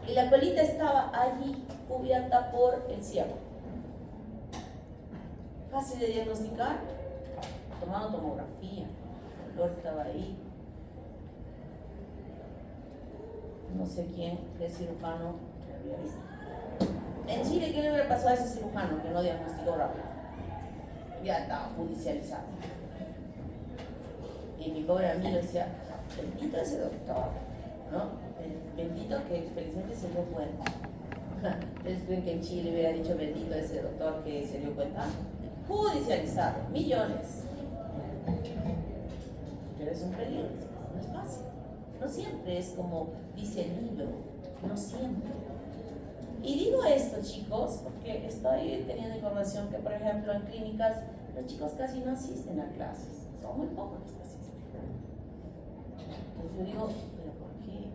Y la colita estaba allí, cubierta por el ciego. Fácil de diagnosticar. Tomaron tomografía, el dolor estaba ahí. No sé quién, qué cirujano lo había visto. En Chile, ¿qué le hubiera pasado a ese cirujano que no diagnosticó rápido? Ya estaba judicializado. Y mi pobre amigo decía, bendito ese doctor, ¿no? Bendito que felizmente se dio cuenta. ¿Ustedes creen que en Chile hubiera dicho bendito ese doctor que se dio cuenta? Judicializado, millones. Pero es un peligro, no es fácil. No siempre es como dice el libro, no siempre. Y digo esto, chicos, porque estoy teniendo información que, por ejemplo, en clínicas los chicos casi no asisten a clases, son muy pocos los que asisten. Entonces yo digo, ¿pero por qué?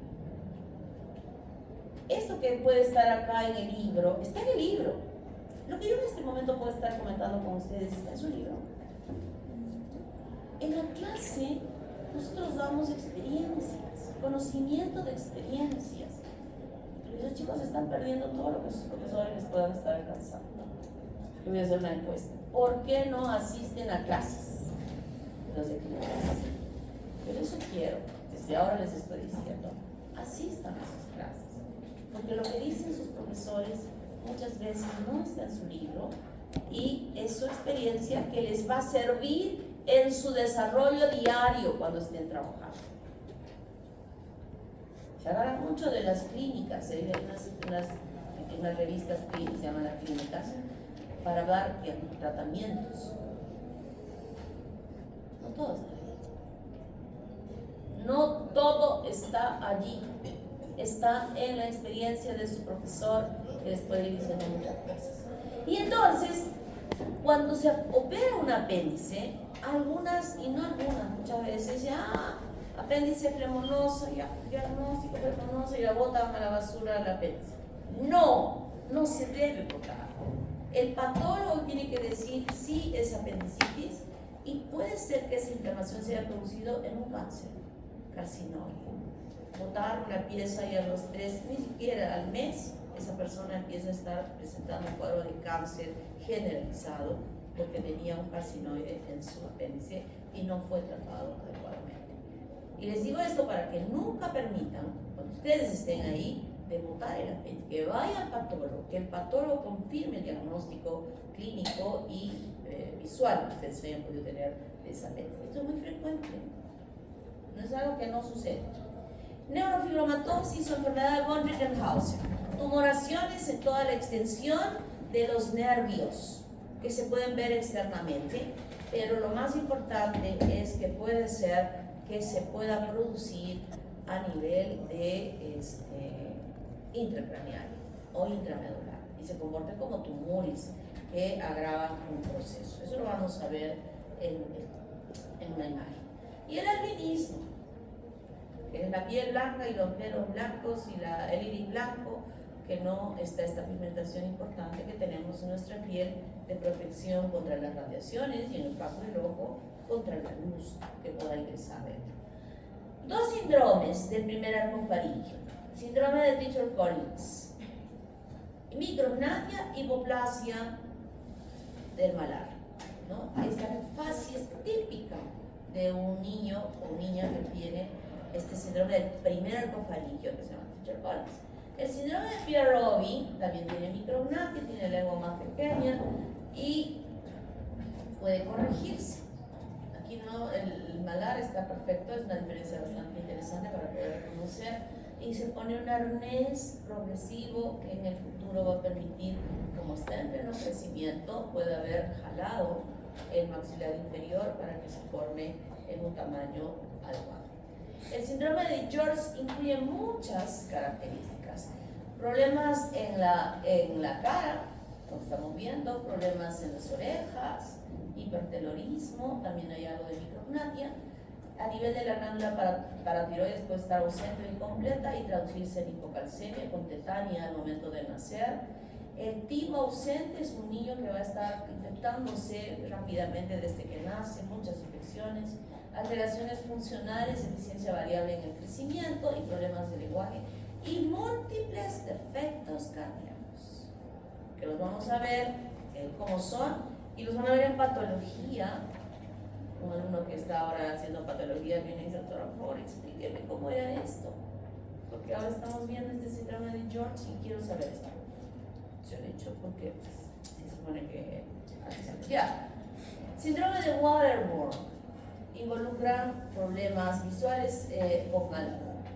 Esto que puede estar acá en el libro, está en el libro. Lo que yo en este momento puedo estar comentando con ustedes está en su libro. En la clase nosotros damos experiencias, conocimiento de experiencias. Pero los chicos están perdiendo todo lo que sus profesores les puedan estar alcanzando. Yo voy a hacer una encuesta. ¿Por qué no asisten a clases? Los de clínicas. Pero eso quiero, desde ahora les estoy diciendo, asistan a sus clases. Porque lo que dicen sus profesores muchas veces no está en su libro y es su experiencia que les va a servir en su desarrollo diario cuando estén trabajando. Se agarran mucho de las clínicas, hay unas revistas que se llaman las clínicas, para dar tratamientos. No todo está ahí. No todo está allí. Está en la experiencia de su profesor que les puede ir diciendo muchas cosas. Y entonces, cuando se opera un apéndice, algunas, y no algunas, muchas veces ya apéndice flemonoso, ya diagnóstico flemonoso y la botan a la basura al apéndice. No, no se debe botar. El patólogo tiene que decir si es apendicitis y puede ser que esa inflamación se haya producido en un cáncer carcinógeno. Botar una pieza y a los 3, ni siquiera al mes, esa persona empieza a estar presentando un cuadro de cáncer generalizado porque tenía un carcinoide en su apéndice y no fue tratado adecuadamente. Y les digo esto para que nunca permitan, cuando ustedes estén ahí, de botar el apéndice, que vaya al patólogo, que el patólogo confirme el diagnóstico clínico y visual que ustedes hayan podido tener de esa apéndice. Esto es muy frecuente, no es algo que no sucede. Neurofibromatosis o enfermedad de von Rickenhausen, tumoraciones en toda la extensión de los nervios que se pueden ver externamente, pero lo más importante es que puede ser que se pueda producir a nivel de intracraneal o intramedular y se comporten como tumores que agravan un proceso. Eso lo vamos a ver en una imagen. Y el albinismo, que es la piel blanca y los pelos blancos y el iris blanco, que no está esta pigmentación importante que tenemos en nuestra piel de protección contra las radiaciones y en el caso del ojo contra la luz que pueda ingresar dentro. Dos síndromes del primer arco faríngeo: síndrome de Treacher-Collins, micrognatia, hipoplasia del malar, ¿no? Esta fase es típica de un niño o niña que tiene este síndrome del primer arco faríngeo que se llama Treacher-Collins. El síndrome de Pierre-Robin también tiene micrognatia, tiene lengua más pequeña y puede corregirse. Aquí no, el malar está perfecto, es una diferencia bastante interesante para poder reconocer, y se pone un arnés progresivo que en el futuro va a permitir, como está en pleno crecimiento, puede haber jalado el maxilar inferior para que se forme en un tamaño adecuado. El síndrome de George incluye muchas características: problemas en la cara, como estamos viendo, problemas en las orejas, hipertelorismo, también hay algo de micrognatia. A nivel de la glándula paratiroides puede estar ausente o incompleta y traducirse en hipocalcemia con tetania al momento de nacer. El timo ausente es un niño que va a estar infectándose rápidamente desde que nace, muchas infecciones, alteraciones funcionales, eficiencia variable en el crecimiento y problemas de lenguaje y múltiples defectos cardíacos, que los vamos a ver cómo son y los van a ver en patología. Un alumno que está ahora haciendo patología viene y dice: doctora, por favor, explíqueme cómo era esto, porque ahora estamos viendo este síndrome de George y quiero saber esto. Se lo he dicho porque se supone que ya. Síndrome de Waterworm involucran problemas visuales con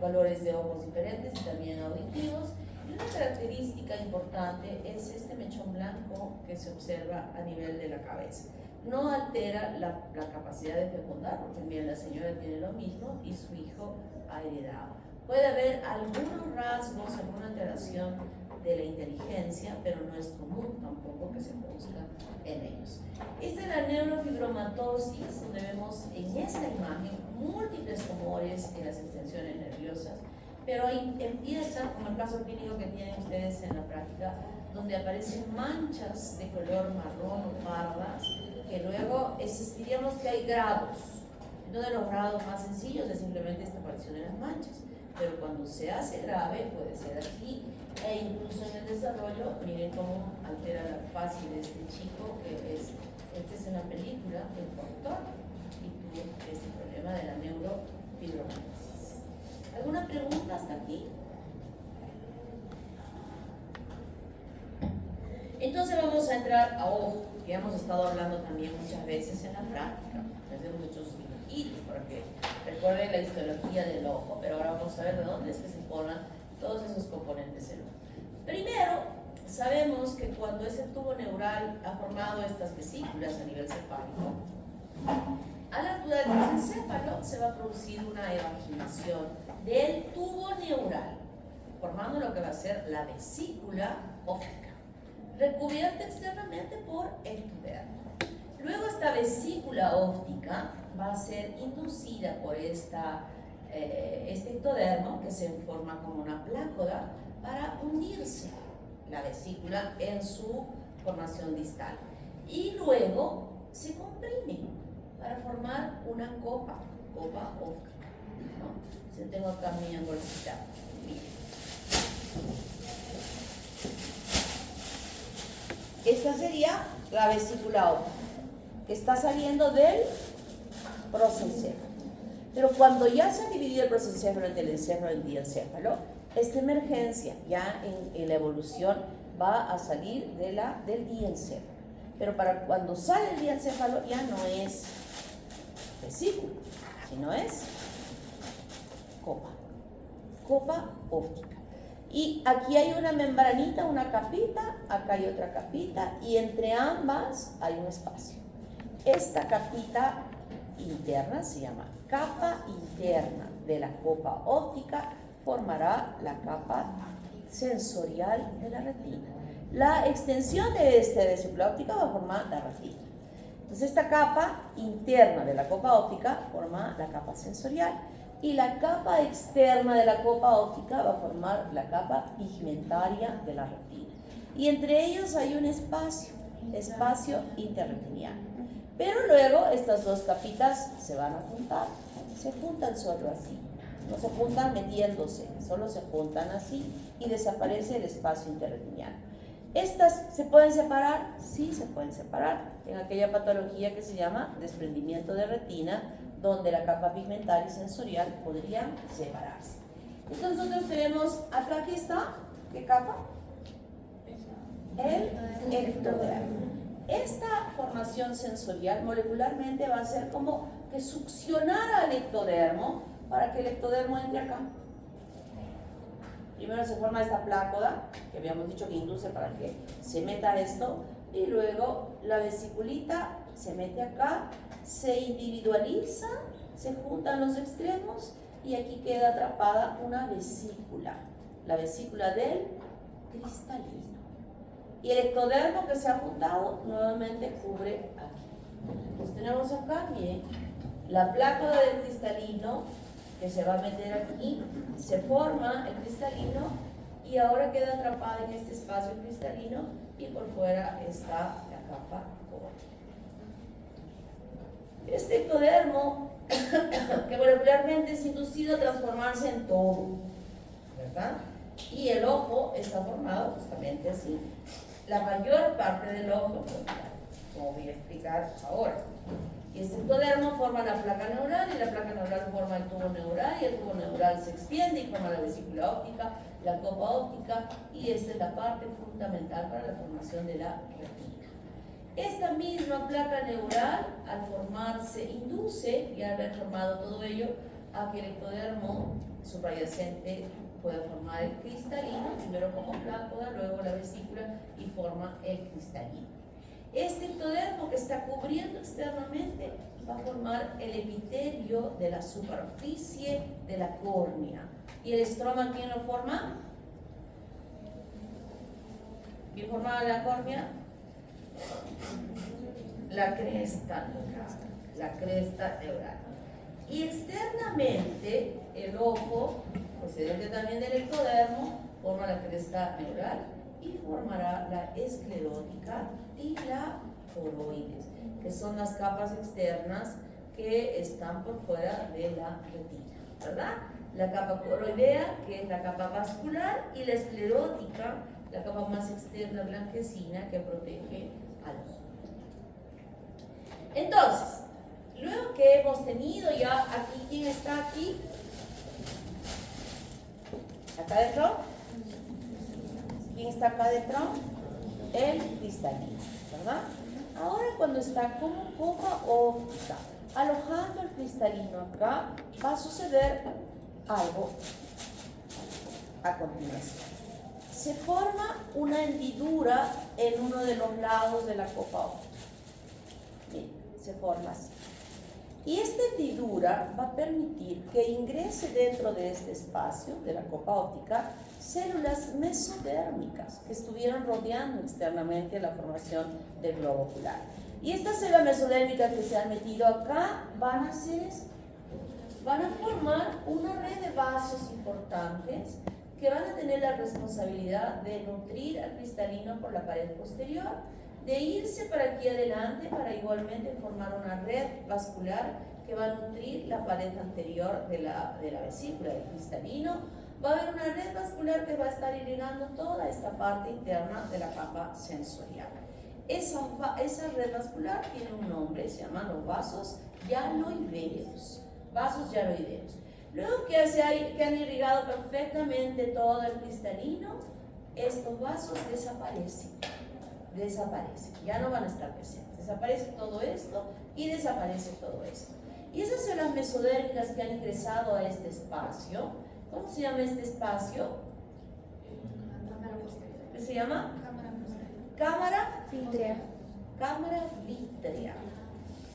valores de ojos diferentes y también auditivos. Y una característica importante es este mechón blanco que se observa a nivel de la cabeza. No altera la capacidad de fecundar, porque también la señora tiene lo mismo y su hijo ha heredado. Puede haber algunos rasgos, alguna alteración de la inteligencia, pero no es común tampoco que se produzca en ellos. Esta es la neurofibromatosis, donde vemos en esta imagen múltiples tumores en las extensiones nerviosas, pero ahí empieza, como el caso clínico que tienen ustedes en la práctica, donde aparecen manchas de color marrón o pardas, que luego diríamos que hay grados. Uno de los grados más sencillos es simplemente esta aparición de las manchas, pero cuando se hace grave puede ser aquí, e incluso en el desarrollo, miren cómo altera la faz de este chico, que esta es una película del doctor, y tuvo este problema de la neurofibromatosis. ¿Alguna pregunta hasta aquí? Entonces vamos a entrar a ojo, que hemos estado hablando también muchas veces en la práctica. Hacemos muchos dibujitos para que recuerden la histología del ojo, pero ahora vamos a ver de dónde es que se forman todos esos componentes del ojo. Primero, sabemos que cuando ese tubo neural ha formado estas vesículas a nivel cefálico, a la altura del mesencéfalo se va a producir una evaginación del tubo neural, formando lo que va a ser la vesícula óptica, recubierta externamente por ectodermo. Luego esta vesícula óptica va a ser inducida por este ectodermo, que se forma como una plácoda, para hundirse la vesícula en su formación distal. Y luego se comprime para formar una copa óptica, ¿no? Yo tengo acá mi bolsita. Esta sería la vesícula óptica, que está saliendo del prosencéfalo. Pero cuando ya se ha dividido el prosencéfalo entre el encéfalo y el diencéfalo, esta emergencia ya en la evolución va a salir del diencéfalo. Pero para cuando sale el diencéfalo ya no es vesícula, sino es copa óptica. Y aquí hay una membranita, una capita, acá hay otra capita, y entre ambas hay un espacio. Esta capita interna se llama capa interna de la copa óptica, formará la capa sensorial de la retina. La extensión de esta vesícula óptica va a formar la retina. Entonces esta capa interna de la copa óptica forma la capa sensorial, y la capa externa de la copa óptica va a formar la capa pigmentaria de la retina. Y entre ellos hay un espacio interretiniano. Pero luego estas dos capitas se van a juntar, se juntan solo así, no se juntan metiéndose, solo se juntan así y desaparece el espacio interretiniano. ¿Estas se pueden separar? Sí, se pueden separar en aquella patología que se llama desprendimiento de retina, donde la capa pigmentaria y sensorial podrían separarse. Entonces nosotros tenemos, acá aquí está, ¿qué capa? El ectodermo. Esta formación sensorial molecularmente va a ser como que succionara al ectodermo para que el ectodermo entre acá. Primero se forma esta plácoda, que habíamos dicho que induce para que se meta esto, y luego la vesiculita se mete acá, se individualiza, se juntan los extremos y aquí queda atrapada una vesícula, la vesícula del cristalino. Y el ectodermo que se ha juntado nuevamente cubre aquí. Entonces tenemos acá, miren, la plácoda del cristalino que se va a meter aquí, se forma el cristalino y ahora queda atrapada en este espacio cristalino y por fuera está la capa óptica. Este ectodermo que molecularmente es inducido a transformarse en todo, ¿verdad? Y el ojo está formado justamente así. La mayor parte del ojo, como voy a explicar ahora. Y este ectodermo forma la placa neural y la placa neural forma el tubo neural y el tubo neural se extiende y forma la vesícula óptica, la copa óptica, y esta es la parte fundamental para la formación de la retina. Esta misma placa neural, al formarse, induce, y al haber formado todo ello, a que el ectodermo subyacente pueda formar el cristalino, primero como plácoda, luego la vesícula y forma el cristalino. Este ectodermo que está cubriendo externamente va a formar el epitelio de la superficie de la córnea. ¿Y el estroma quién lo forma? ¿Quién formaba la córnea? La cresta neural. Y externamente el ojo, procedente también del ectodermo, forma la cresta neural y formará la esclerótica y la coroides, que son las capas externas que están por fuera de la retina, ¿verdad? La capa coroidea, que es la capa vascular, y la esclerótica, la capa más externa blanquecina que protege al ojo. Entonces, luego que hemos tenido ya aquí, ¿quién está aquí? ¿Acá adentro? ¿Quién está acá adentro? El cristalino, ¿verdad? Ahora cuando está como copa óptica, alojando el cristalino acá, va a suceder algo a continuación. Se forma una hendidura en uno de los lados de la copa óptica. Miren, se forma así. Y esta hendidura va a permitir que ingrese dentro de este espacio de la copa óptica células mesodérmicas que estuvieron rodeando externamente la formación del globo ocular. Y estas células mesodérmicas que se han metido acá van a hacer esto. Van a formar una red de vasos importantes que van a tener la responsabilidad de nutrir al cristalino por la pared posterior, de irse para aquí adelante para igualmente formar una red vascular que va a nutrir la pared anterior de la vesícula del cristalino. Va a haber una red vascular que va a estar irrigando toda esta parte interna de la capa sensorial. Esa red vascular tiene un nombre, se llaman los vasos yaloideos. Vasos yaloideos. Luego que han irrigado perfectamente todo el cristalino, estos vasos desaparecen, ya no van a estar presentes. Desaparece todo esto y desaparece todo esto. Y esas células mesodérmicas que han ingresado a este espacio, ¿cómo se llama este espacio? ¿Qué se llama? Cámara vítrea. Cámara vítrea.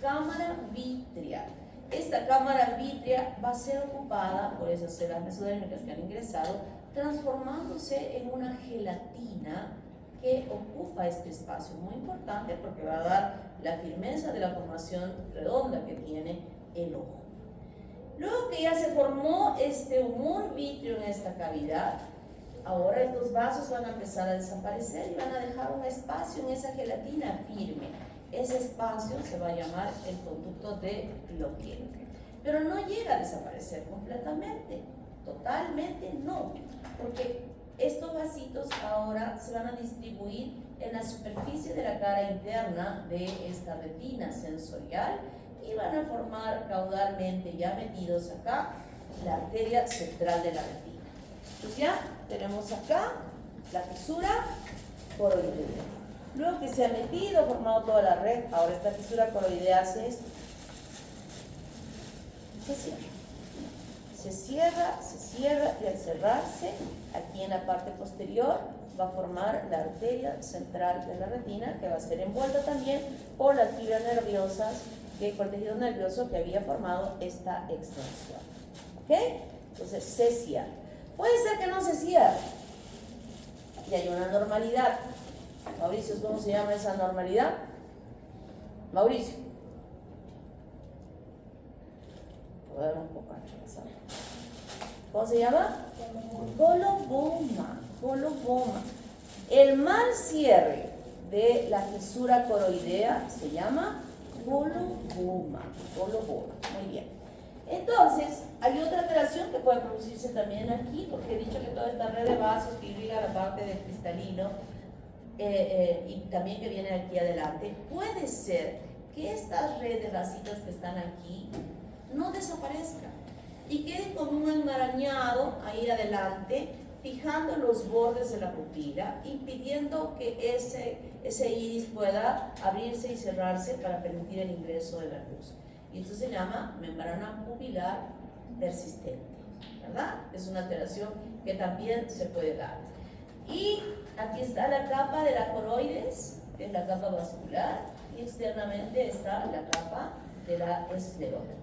Cámara vítrea. Esta cámara vítrea va a ser ocupada por esas células mesodérmicas que han ingresado, transformándose en una gelatina que ocupa este espacio, muy importante porque va a dar la firmeza de la formación redonda que tiene el ojo. Luego que ya se formó este humor vítreo en esta cavidad, ahora estos vasos van a empezar a desaparecer y van a dejar un espacio en esa gelatina firme. Ese espacio se va a llamar el conducto de Cloquet. Pero no llega a desaparecer completamente, totalmente no, porque estos vasitos ahora se van a distribuir en la superficie de la cara interna de esta retina sensorial y van a formar caudalmente, ya metidos acá, la arteria central de la retina. Entonces ya tenemos acá la fisura coroidea. Luego que se ha metido, formado toda la red, ahora esta fisura coroidea hace esto. Se cierra y al cerrarse, aquí en la parte posterior va a formar la arteria central de la retina, que va a ser envuelta también por las fibras nerviosas, por el tejido nervioso que había formado esta extensión. ¿Ok? Entonces se cierra. Puede ser que no se cierre y hay una normalidad. Mauricio, ¿cómo se llama esa normalidad? Mauricio. Voy a dar un poco antes. ¿Cómo se llama? Coloboma. Coloboma. El mal cierre de la fisura coroidea se llama coloboma. Coloboma. Muy bien. Entonces, hay otra alteración que puede producirse también aquí, porque he dicho que toda esta red de vasos que irriga la parte del cristalino y también que viene aquí adelante, puede ser que estas redes de vasitos que están aquí no desaparezcan y queden como un enmarañado ahí adelante fijando los bordes de la pupila, impidiendo que ese iris pueda abrirse y cerrarse para permitir el ingreso de la luz. Y esto se llama membrana pupilar persistente, ¿verdad? Es una alteración que también se puede dar. Y aquí está la capa de la coroides, que es la capa vascular, y externamente está la capa de la esclerótica.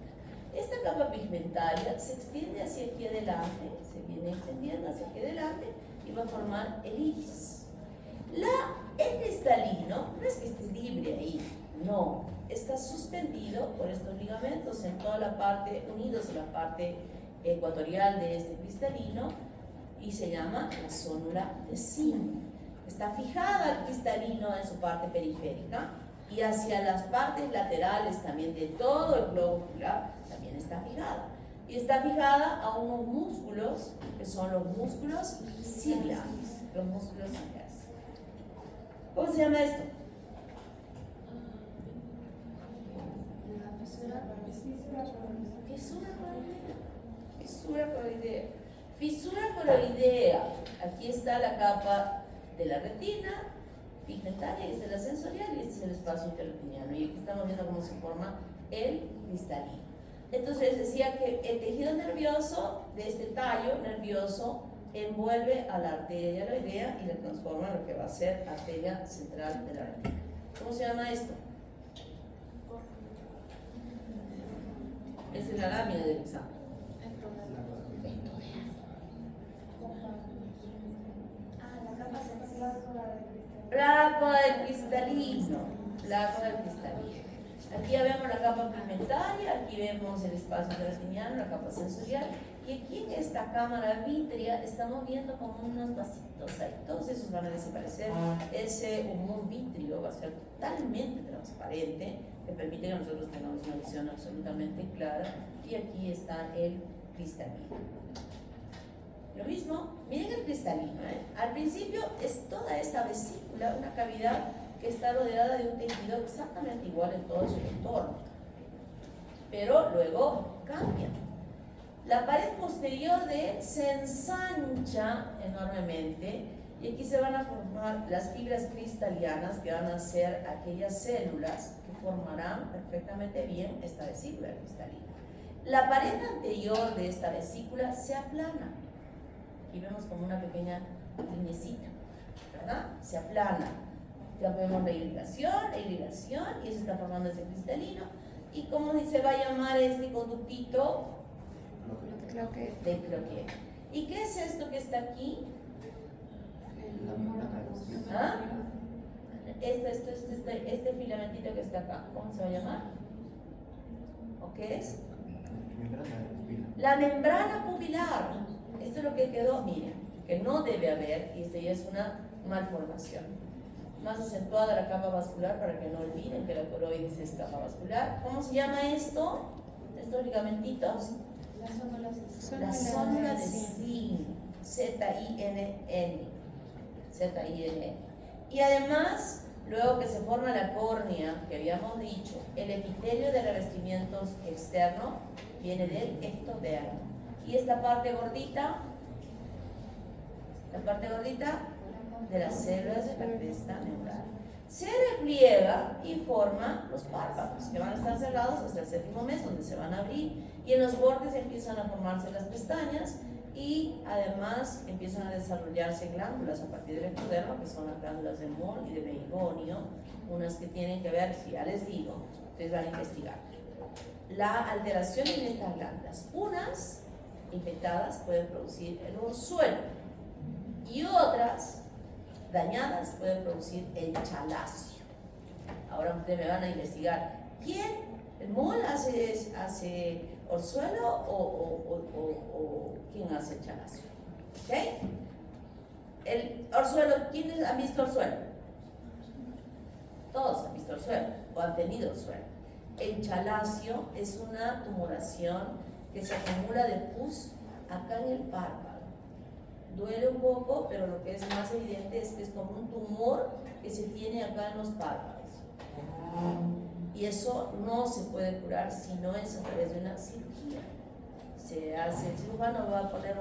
Esta capa pigmentaria se extiende hacia aquí adelante, se viene extendiendo hacia aquí adelante y va a formar el iris. El cristalino no es que esté libre ahí, no, está suspendido por estos ligamentos en toda la parte, unidos en la parte ecuatorial de este cristalino, y se llama la zónula de zinc. Está fijada al cristalino en su parte periférica y hacia las partes laterales también de todo el globo ocular también está fijada. Y está fijada a unos músculos que son los músculos ciliares. Los músculos ciliares. ¿Cómo se llama esto? Fisura coroidea. Fisura coroidea. Aquí está la capa de la retina pigmentaria, esta es la sensorial y este es el espacio interretiniano. Y aquí estamos viendo cómo se forma el cristalino. Entonces decía que el tejido nervioso de este tallo nervioso envuelve a la arteria hialoidea y la transforma en lo que va a ser arteria central de la retina. ¿Cómo se llama esto? Esa es la lámina del examen. Placo del cristalino. Placo del cristalino. Aquí ya vemos la capa pigmentaria, aquí vemos el espacio interretiniano, la capa sensorial, y aquí en esta cámara vítrea estamos viendo como unos vasitos ahí. Todos esos van a desaparecer. Ese humor vítreo va a ser totalmente transparente, que permite que nosotros tengamos una visión absolutamente clara. Y aquí está el cristalino. Lo mismo, miren el cristalino, Al principio es toda esta vesícula, una cavidad que está rodeada de un tejido exactamente igual en todo su entorno. Pero luego cambia. La pared posterior se ensancha enormemente y aquí se van a formar las fibras cristalianas que van a ser aquellas células que formarán perfectamente bien esta vesícula cristalina. La pared anterior de esta vesícula se aplana. Aquí vemos como una pequeña linecita, ¿verdad? Se aplana. Ya vemos la irrigación, y se está formando ese cristalino. ¿Y cómo se va a llamar este conductito? De Cloquet. ¿Y qué es esto que está aquí? ¿Ah? Este filamentito que está acá, ¿cómo se va a llamar? ¿O qué es? La membrana pupilar. Esto es lo que quedó, miren, que no debe haber, y esto ya es una malformación. Más acentuada la capa vascular para que no olviden que la coroides es capa vascular. ¿Cómo se llama esto? Estos ligamentitos. La zónula de zinc. Z-I-N-N. Z-I-N-N. Y además, luego que se forma la córnea, que habíamos dicho, el epitelio de revestimientos externo viene del ectodermo. Y esta parte gordita, de las células de la cresta neural, se repliega y forma los párpados, que van a estar cerrados hasta el 7º mes, donde se van a abrir, y en los bordes empiezan a formarse las pestañas, y además empiezan a desarrollarse glándulas a partir del ectodermo, que son las glándulas de Moll y de Meigonio, unas que tienen que ver, si ya les digo, ustedes van a investigar. La alteración en estas glándulas, unas infectadas pueden producir el orzuelo y otras dañadas pueden producir el chalacio. Ahora ustedes me van a investigar, ¿quién? ¿El Moll hace orzuelo o quién hace el chalacio? ¿Ok? El orzuelo, ¿quiénes han visto orzuelo? Todos han visto orzuelo o han tenido orzuelo. El chalacio es una tumoración que se acumula de pus acá en el párpado. Duele un poco, pero lo que es más evidente es que es como un tumor que se tiene acá en los párpados. Y eso no se puede curar si no es a través de una cirugía. El cirujano va a poner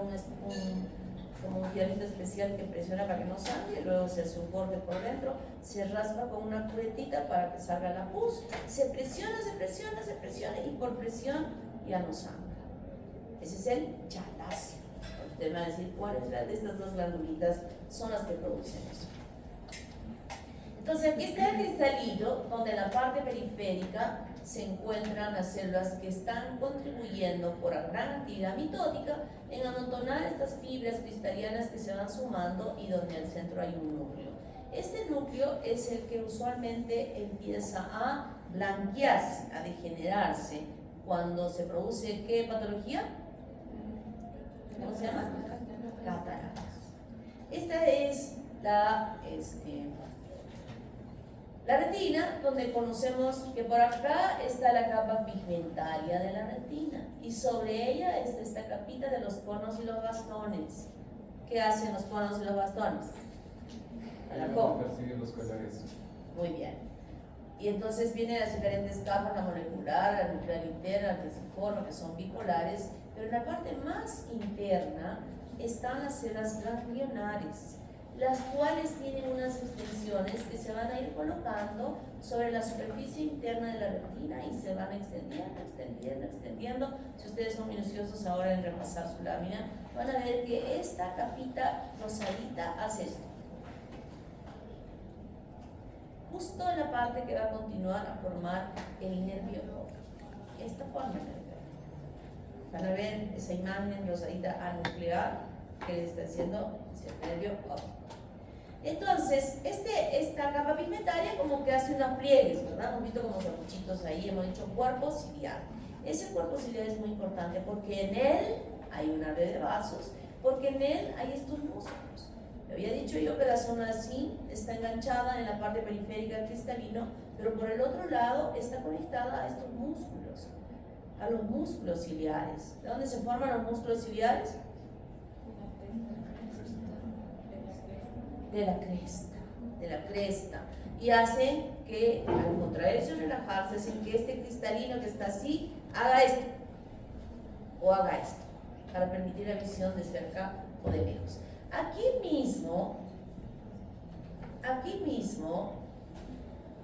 como un fierrito especial que presiona para que no sangre, luego se hace un corte por dentro, se raspa con una curetita para que salga la pus, se presiona, se presiona, se presiona y por presión ya no sangra. Ese es el chalacio. Usted me va a decir cuáles de estas dos glandulitas son las que producen eso. Entonces aquí está el cristalino, donde en la parte periférica se encuentran las células que están contribuyendo por gran actividad mitótica en amontonar estas fibras cristalinas que se van sumando y donde al centro hay un núcleo. Este núcleo es el que usualmente empieza a blanquearse, a degenerarse cuando se produce ¿qué patología? ¿Cómo se llama? Cataratas. Esta es la retina, donde conocemos que por acá está la capa pigmentaria de la retina y sobre ella está esta capita de los conos y los bastones. ¿Qué hacen los conos y los bastones? Persiguen los colores. Muy bien. Y entonces vienen las diferentes capas, la molecular, la nuclear interna, la tensiforme, que son bipolares, pero en la parte más interna están las células ganglionares, las cuales tienen unas extensiones que se van a ir colocando sobre la superficie interna de la retina y se van extendiendo, extendiendo, extendiendo. Si ustedes son minuciosos ahora en repasar su lámina, van a ver que esta capita rosadita hace esto. Justo en la parte que va a continuar a formar el nervio óptico. Esta forma el nervio óptico. Van a ver esa imagen rosadita anuclear que le está haciendo el nervio óptico. Entonces, esta capa pigmentaria como que hace unos pliegues, ¿verdad? Hemos visto como sanguchitos ahí, hemos dicho cuerpo ciliar. Ese cuerpo ciliar es muy importante porque en él hay una red de vasos, porque en él hay estos músculos. Le había dicho yo que la zona así está enganchada en la parte periférica del cristalino, pero por el otro lado está conectada a estos músculos, a los músculos ciliares. ¿De dónde se forman los músculos ciliares? De la cresta, y hacen que al contraerse o relajarse, hacen que este cristalino que está así haga esto o haga esto para permitir la visión de cerca o de lejos. Aquí mismo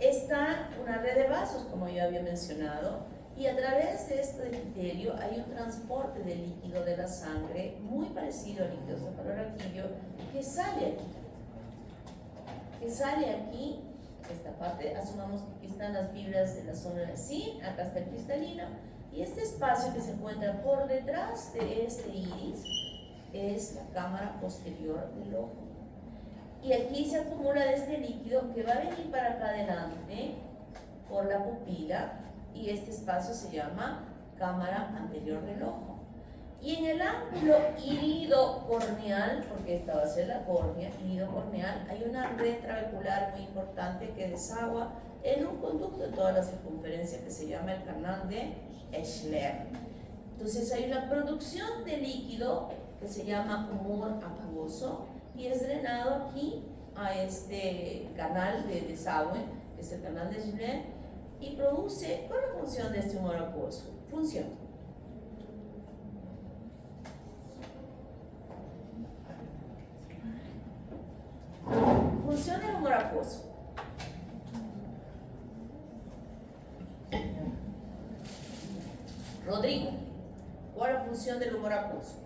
está una red de vasos, como yo había mencionado, y a través de este epitelio hay un transporte de líquido de la sangre muy parecido al líquido cefalorraquídeo que sale aquí, esta parte, asumamos que aquí están las fibras de la zona de zinc, acá está el cristalino, y este espacio que se encuentra por detrás de este iris es la cámara posterior del ojo. Y aquí se acumula este líquido que va a venir para acá adelante por la pupila, y este espacio se llama cámara anterior del ojo. Y en el ángulo iridocorneal, porque esta va a ser la córnea, iridocorneal, hay una red trabecular muy importante que desagua en un conducto de toda la circunferencia que se llama el canal de Schlemm. Entonces hay una producción de líquido que se llama humor acuoso y es drenado aquí a este canal de desagüe, que es el canal de Schlemm, y produce. ¿Cuál es la función de este humor acuoso? Función. Función del humor acuoso. Rodrigo, ¿cuál es la función del humor acuoso?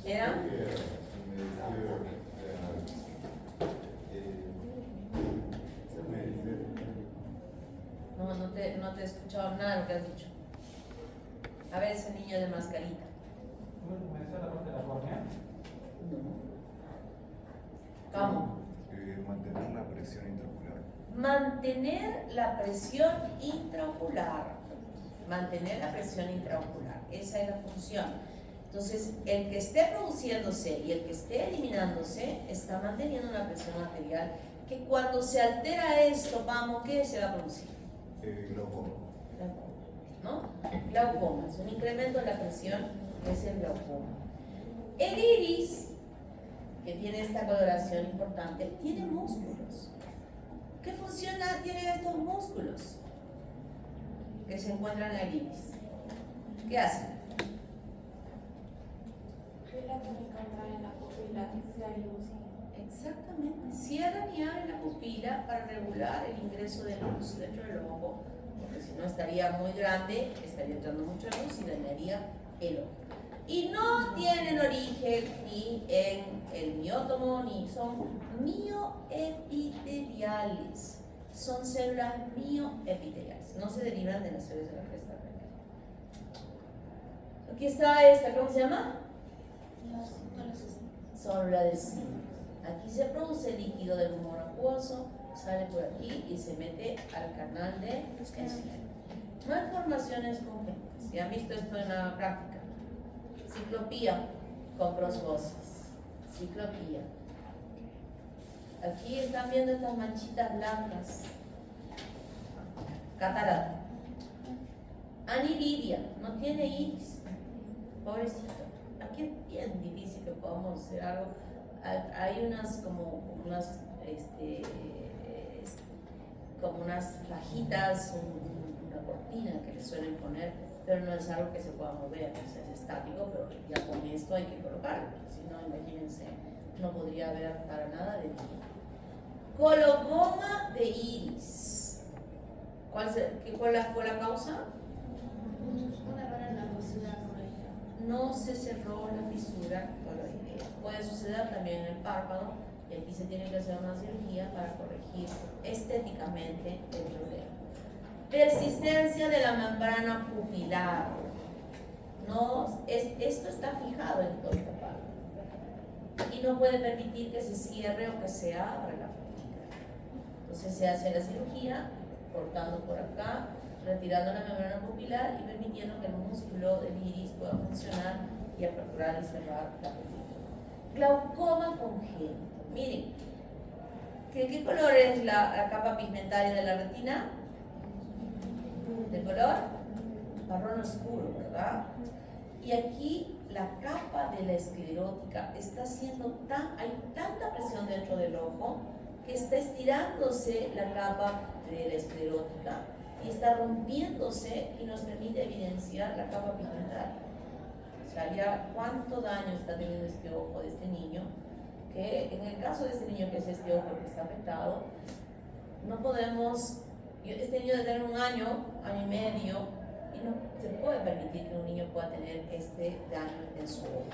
¿Era? No te he escuchado nada de lo que has dicho. A ver ese niño de mascarita. ¿Me dice la parte de la córnea? No. ¿Cómo? Mantener la presión intraocular. Mantener la presión intraocular. Mantener la presión intraocular. Esa es la función. Entonces, el que esté produciéndose y el que esté eliminándose está manteniendo una presión arterial que cuando se altera esto, vamos, ¿qué se va a producir? Glaucoma. ¿No? Glaucoma, es un incremento de la presión, que es el glaucoma. El iris, que tiene esta coloración importante, tiene músculos. ¿Qué función tienen estos músculos que se encuentran en el iris? ¿Qué hace? Relata mi cámara en la pupila y se alucina. Exactamente, cierran y abren la pupila para regular el ingreso de luz dentro del ojo, porque si no estaría muy grande, estaría entrando mucha luz y dañaría el ojo. Y no tienen origen ni en el miótomo, ni son mioepiteliales, son células mioepiteliales, no se derivan de las células de la cresta renal. Aquí está esta, ¿cómo se llama? Célula de zinc. Aquí se produce líquido del humor acuoso, sale por aquí y se mete al canal de Schlemm. Malformaciones congénitas. ¿Ya han visto esto en la práctica? Ciclopía con prosbosis. Ciclopía. Aquí están viendo estas manchitas blancas. Catarata. Aniridia. No tiene iris. Pobrecito. Aquí es bien difícil que podamos hacer algo. Hay unas como unas fajitas, una cortina que le suelen poner, pero no es algo que se pueda mover, o sea, es estático, pero ya con esto hay que colocarlo, porque si no, imagínense, no podría haber para nada de ti. Coloboma de iris. ¿Cuál fue la causa? Una rara en la fisura coroidea. No se cerró la fisura coroidea. Puede suceder también en el párpado y aquí se tiene que hacer una cirugía para corregir estéticamente el problema. Persistencia de la membrana pupilar. Esto está fijado en toda esta parte y no puede permitir que se cierre o que se abra la pupila. Entonces se hace la cirugía cortando por acá, retirando la membrana pupilar y permitiendo que el músculo del iris pueda funcionar y aperturar y cerrar la pupila. Glaucoma congénito. Miren, ¿qué color es la capa pigmentaria de la retina? ¿De color? Marrón oscuro, ¿verdad? Y aquí la capa de la esclerótica está haciendo hay tanta presión dentro del ojo que está estirándose la capa de la esclerótica y está rompiéndose y nos permite evidenciar la capa pigmentaria. O sea, ya cuánto daño está teniendo este ojo de este niño, que en el caso de este niño que es este ojo que está afectado, no podemos, este niño debe tener 1 año, año y medio, y no se puede permitir que un niño pueda tener este daño en su ojo.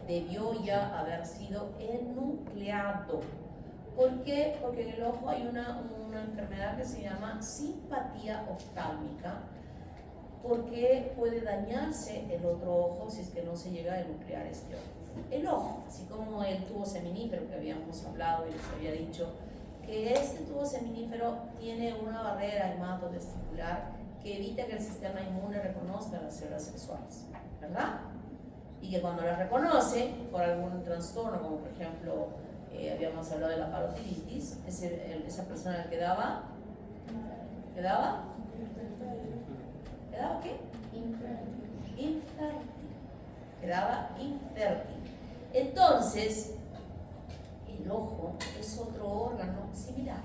Debió ya haber sido enucleado. ¿Por qué? Porque en el ojo hay una enfermedad que se llama simpatía oftálmica, porque puede dañarse el otro ojo si es que no se llega a enuclear este ojo. El ojo, así como el tubo seminífero que habíamos hablado y les había dicho, que este tubo seminífero tiene una barrera hematotesticular que evita que el sistema inmune reconozca las células sexuales, ¿verdad? Y que cuando las reconoce por algún trastorno, como por ejemplo habíamos hablado de la parotiditis, esa persona quedaba ¿qué? Infértil. Quedaba infértil. Entonces, el ojo es otro órgano similar,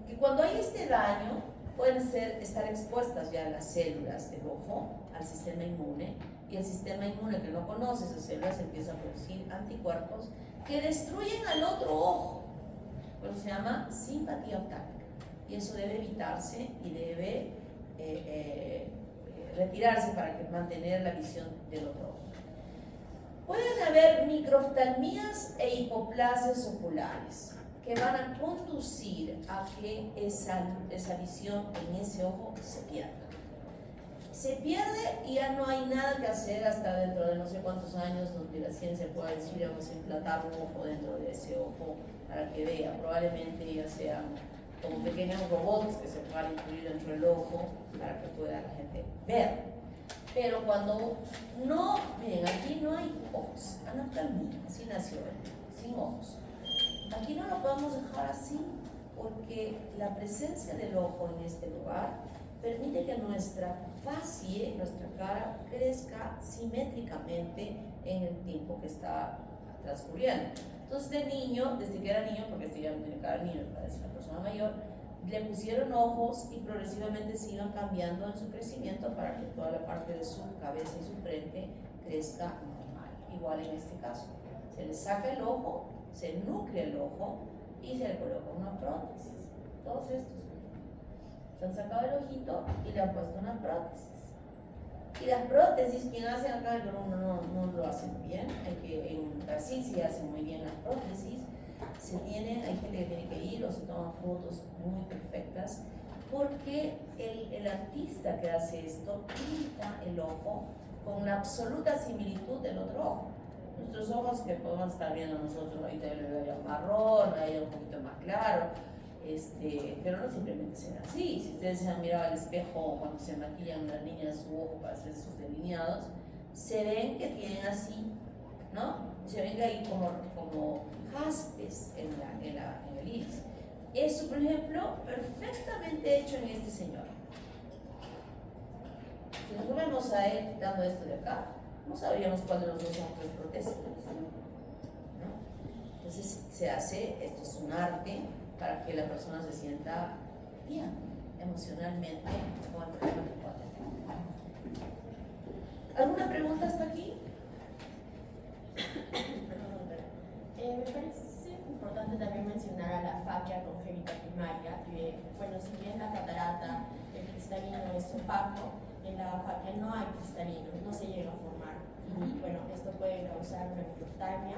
que cuando hay este daño pueden estar expuestas ya las células del ojo al sistema inmune, y el sistema inmune que no conoce esas células empieza a producir anticuerpos que destruyen al otro ojo. Por eso se llama simpatía oftálmica, y eso debe evitarse y debe retirarse para mantener la visión del otro ojo. Pueden haber microftalmías e hipoplasias oculares que van a conducir a que esa visión en ese ojo se pierda. Se pierde y ya no hay nada que hacer hasta dentro de no sé cuántos años donde la ciencia pueda decir vamos a implantar un ojo dentro de ese ojo para que vea. Probablemente ya sean como pequeños robots que se puedan incluir dentro del ojo para que pueda la gente ver. Pero cuando no, miren, aquí no hay ojos, anaftalmía, así nació él, sin ojos. Aquí no lo podemos dejar así porque la presencia del ojo en este lugar permite que nuestra facie, nuestra cara, crezca simétricamente en el tiempo que está transcurriendo. Entonces, de niño, desde que era niño, porque este ya no tiene cara de niño, parece una persona mayor, le pusieron ojos y progresivamente se iban cambiando en su crecimiento para que toda la parte de su cabeza y su frente crezca normal. Igual en este caso, se le saca el ojo, se nuclea el ojo y se le coloca una prótesis. Todos estos se han sacado el ojito y le han puesto una prótesis. Y las prótesis, quien hace acá el Perú no lo hacen bien. En Brasil sí hacen muy bien las prótesis. Hay gente que tiene que ir o se toman fotos muy perfectas porque el artista que hace esto pinta el ojo con una absoluta similitud del otro ojo. Nuestros ojos que podemos estar viendo nosotros, ahorita yo le veo marrón, ahí un poquito más claro, pero no simplemente será así. Si ustedes se han mirado al espejo cuando se maquillan las niñas su ojo para hacer sus delineados, se ven que tienen así, ¿no? Se ven que hay como jaspes en el iris. Eso, por ejemplo, perfectamente hecho en este señor. Si nos vemos a él dando esto de acá, no sabríamos cuál de los dos ojos es protésico, ¿no? Entonces se hace, esto es un arte para que la persona se sienta bien emocionalmente con el problema que pueda tener. ¿Alguna pregunta hasta aquí? Me parece importante también mencionar a la fascia congénita primaria, que, bueno, si bien la catarata, el cristalino es opaco, en la fascia no hay cristalino, no se llega a formar. Bueno, esto puede causar una microftalmia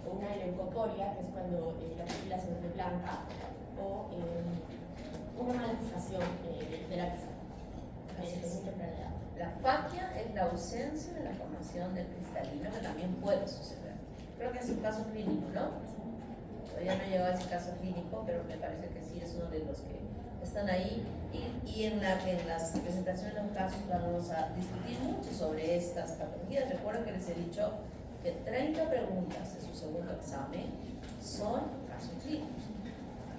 o una leucocoria, que es cuando la pupila se vuelve blanca, o una mala fijación de la vista. La fascia es la ausencia de la formación del cristalino, que también puede suceder. Creo que es un caso clínico, ¿no? Todavía no he llegado a ese caso clínico, pero me parece que sí es uno de los que están ahí. Y en las presentaciones de los casos vamos a discutir mucho sobre estas patologías. Recuerden que les he dicho que 30 preguntas de su segundo examen son casos clínicos.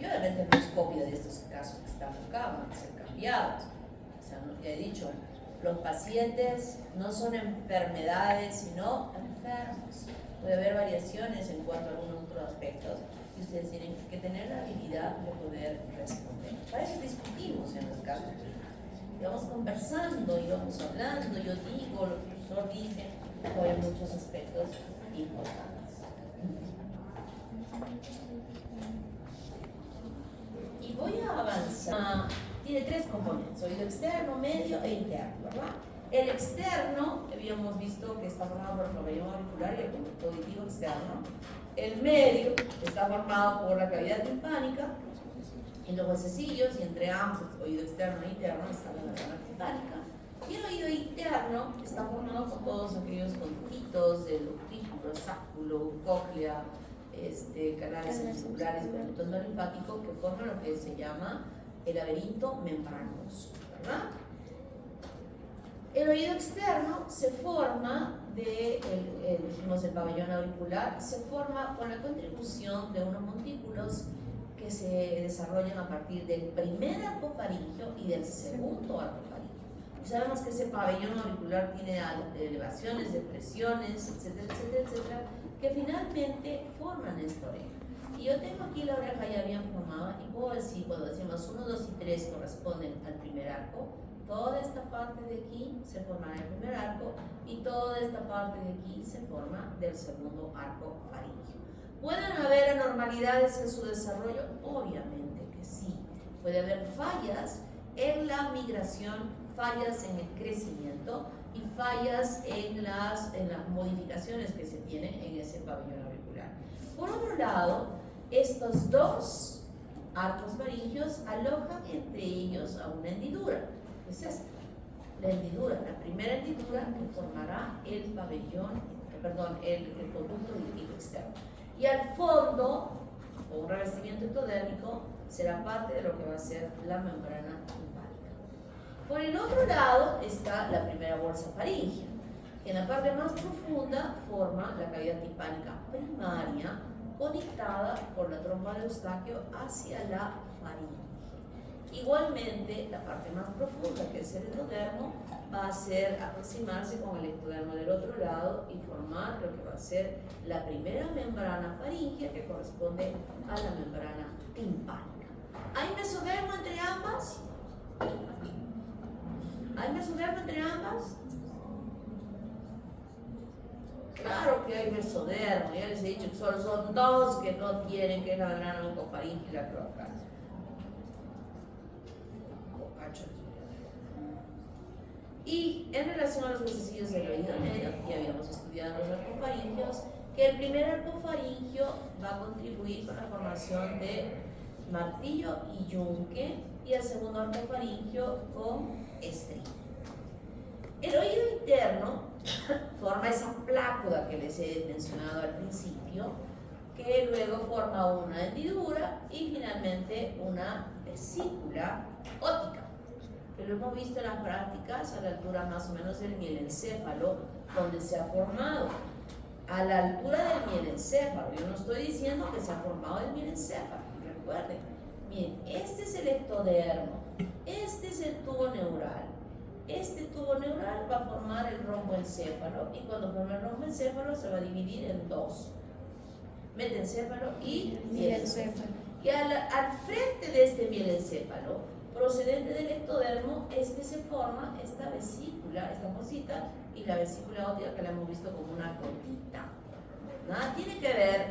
Y obviamente no es copia de estos casos que están acá, van a ser cambiados. O sea, ya he dicho, los pacientes no son enfermedades, sino enfermos. Puede haber variaciones en cuanto a algunos otros aspectos y ustedes tienen que tener la habilidad de poder responder. Para eso discutimos en los casos. Y vamos conversando y vamos hablando, yo digo, el profesor dice, hay muchos aspectos importantes. Y voy a avanzar. Tiene tres componentes, oído externo, medio e interno, ¿verdad? El externo, habíamos visto que está formado por el pabellón auricular y el conducto auditivo externo. El medio está formado por la cavidad timpánica y los huesecillos, y entre ambos, oído externo e interno, está la membrana timpánica. Y el oído interno está formado por todos aquellos conductitos del octículo, sáculo, cóclea, canales articulares, conducto linfático, que forman lo que se llama el laberinto membranoso, ¿verdad? El oído externo se forma dijimos el pabellón auricular, se forma con la contribución de unos montículos que se desarrollan a partir del primer arco faríngeo y del segundo arco faríngeo. Y sabemos que ese pabellón auricular tiene elevaciones, depresiones, etcétera, etcétera, etcétera, que finalmente forman esta oreja. Y yo tengo aquí la oreja ya bien formada y puedo decir, cuando decimos 1, 2 y 3 corresponden al primer arco, toda esta parte de aquí se forma en el primer arco y toda esta parte de aquí se forma del segundo arco faríngeo. ¿Pueden haber anormalidades en su desarrollo? Obviamente que sí. Puede haber fallas en la migración, fallas en el crecimiento y fallas en las modificaciones que se tienen en ese pabellón auricular. Por otro lado, estos dos arcos faringios alojan entre ellos a una hendidura. ¿Qué es esta? La hendidura, la primera hendidura que formará el pabellón, el conducto auditivo externo. Y al fondo, o un revestimiento ectodérmico, será parte de lo que va a ser la membrana timpánica. Por el otro lado está la primera bolsa faríngea, que en la parte más profunda forma la cavidad timpánica primaria, conectada por la trompa de Eustaquio hacia la faringe. Igualmente, la parte más profunda, que es el ectodermo, va a ser aproximarse con el ectodermo del otro lado y formar lo que va a ser la primera membrana faríngea, que corresponde a la membrana timpánica. ¿Hay mesodermo entre ambas? ¿Hay mesodermo entre ambas? Claro que hay mesodermo, ya les he dicho que solo son dos que no tienen, que es la membrana oncofaringe y la cloacal. Y en relación a los huesecillos del oído medio, ya habíamos estudiado los arcofaringios, que el primer arcofaringio va a contribuir con la formación de martillo y yunque, y el segundo arcofaringio con estría. El oído interno forma esa plácula que les he mencionado al principio, que luego forma una hendidura y finalmente una vesícula óptica, que lo hemos visto en las prácticas a la altura más o menos del mielencéfalo, donde se ha formado. A la altura del mielencéfalo, yo no estoy diciendo que se ha formado el mielencéfalo, recuerden, miren, este es el ectodermo, este es el tubo neural. Este tubo neural va a formar el romboencéfalo y cuando forme el romboencéfalo se va a dividir en dos: metencéfalo y mielencéfalo. Y al frente de este mielencéfalo, procedente del ectodermo, es que se forma esta vesícula, esta cosita, y la vesícula óptica que la hemos visto como una gotita. Nada tiene que ver,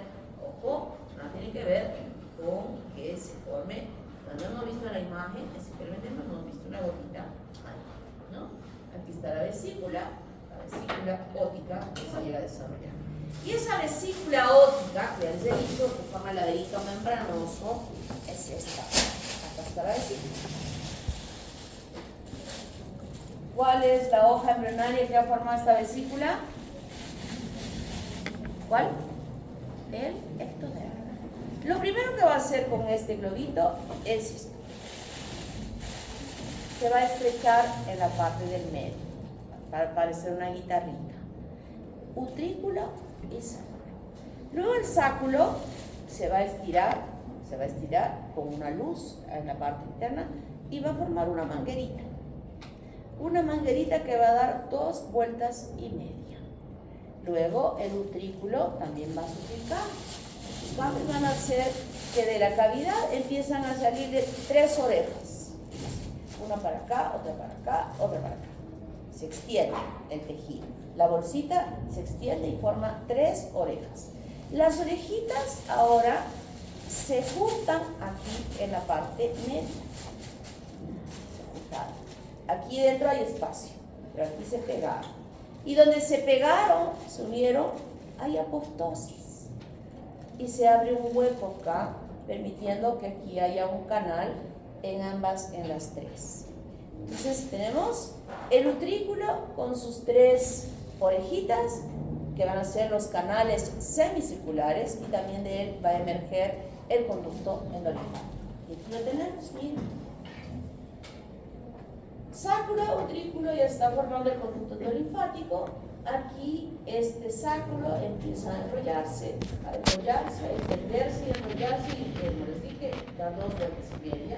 ojo, nada tiene que ver con que se forme. Cuando hemos visto la imagen, simplemente no hemos visto una gotita. ¿No? Aquí está la vesícula óptica que se llega a desarrollar. Y esa vesícula óptica, que ya les he dicho, que forma el laberinto membranoso, es esta. Acá está la vesícula. ¿Cuál es la hoja embrionaria que ha formado esta vesícula? ¿Cuál? El ectodermo. Lo primero que va a hacer con este globito es esto. Se va a estrechar en la parte del medio, para parecer una guitarrita. Utrículo y sáculo. Luego el sáculo se va a estirar con una luz en la parte interna y va a formar una manguerita. Una manguerita que va a dar 2 vueltas y media. Luego el utrículo también va a suplicar. Los cambios van a hacer que de la cavidad empiezan a salir 3 orejas. Una para acá, otra para acá, otra para acá. Se extiende el tejido. La bolsita se extiende y forma 3 orejas. Las orejitas ahora se juntan aquí en la parte media. Se juntaron. Aquí dentro hay espacio, pero aquí se pegaron. Y donde se pegaron, se unieron, hay apoptosis. Y se abre un hueco acá, permitiendo que aquí haya un canal en las 3. Entonces tenemos el utrículo con sus 3 orejitas que van a ser los canales semicirculares, y también de él va a emerger el conducto endolinfático. Y aquí lo tenemos, miren. Sáculo, utrículo, ya está formando el conducto endolinfático. Aquí este sáculo empieza a enrollarse, a extenderse y enrollarse, y como les dije, da 2 vueltas y media.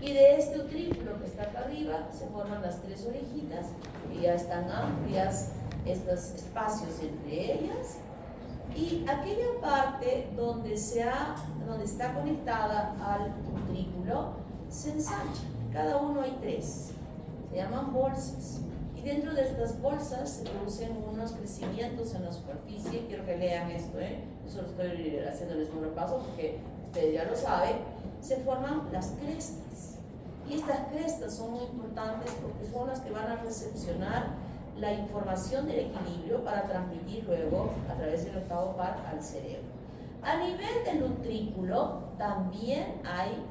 Y de este utrículo que está acá arriba se forman las 3 orejitas, que ya están amplias estos espacios entre ellas. Y aquella parte donde está conectada al utrículo se ensancha. Cada uno hay 3. Se llaman bolsas. Y dentro de estas bolsas se producen unos crecimientos en la superficie. Quiero que lean esto, Yo solo estoy haciéndoles un repaso porque ustedes ya lo saben. Se forman las crestas. Y estas crestas son muy importantes porque son las que van a recepcionar la información del equilibrio para transmitir luego a través del octavo par al cerebro. A nivel del utrículo también hay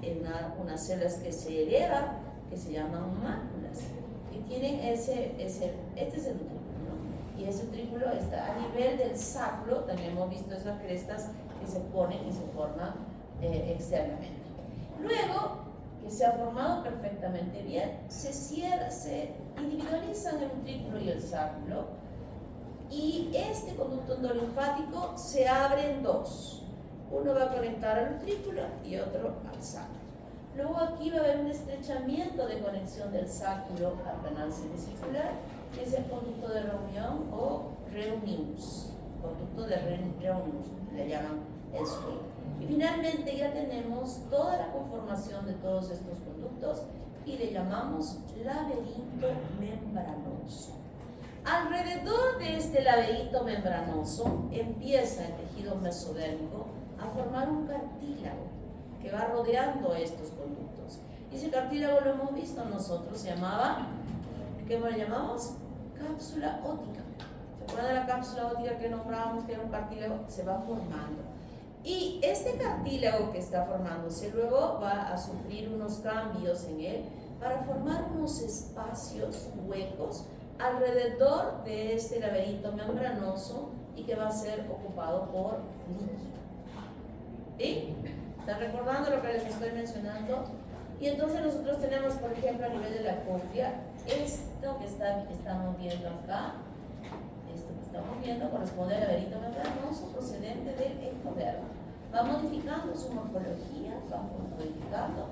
unas células que se elevan, que se llaman máculas, que tienen este es el utrículo, ¿no? Y ese utrículo está a nivel del sáculo. También hemos visto esas crestas que se ponen y se forman externamente. Luego que se ha formado perfectamente bien, se individualizan el utrículo y el sáculo, y este conducto endolinfático se abre en 2. Uno va a conectar al utrículo y otro al sáculo. Luego aquí va a haber un estrechamiento de conexión del sáculo al canal semicircular, que es el conducto de reunión o reunius, conducto de reunius, le llaman en su. Y finalmente ya tenemos toda la conformación de todos estos conductos y le llamamos laberinto membranoso. Alrededor de este laberinto membranoso empieza el tejido mesodérmico a formar un cartílago que va rodeando estos conductos. Y ese cartílago lo hemos visto nosotros, se llamaba, ¿cómo le llamamos? Cápsula óptica. ¿Se acuerdan de la cápsula óptica que nombrábamos que era un cartílago? Se va formando. Y este cartílago que está formándose luego va a sufrir unos cambios en él para formar unos espacios huecos alrededor de este laberinto membranoso y que va a ser ocupado por líquido. ¿Sí? ¿Están recordando lo que les estoy mencionando? Y entonces nosotros tenemos, por ejemplo, a nivel de la cóclea, esto que estamos viendo acá, esto que estamos viendo corresponde al laberinto membranoso procedente del ectodermo. Va modificando su morfología, va modificando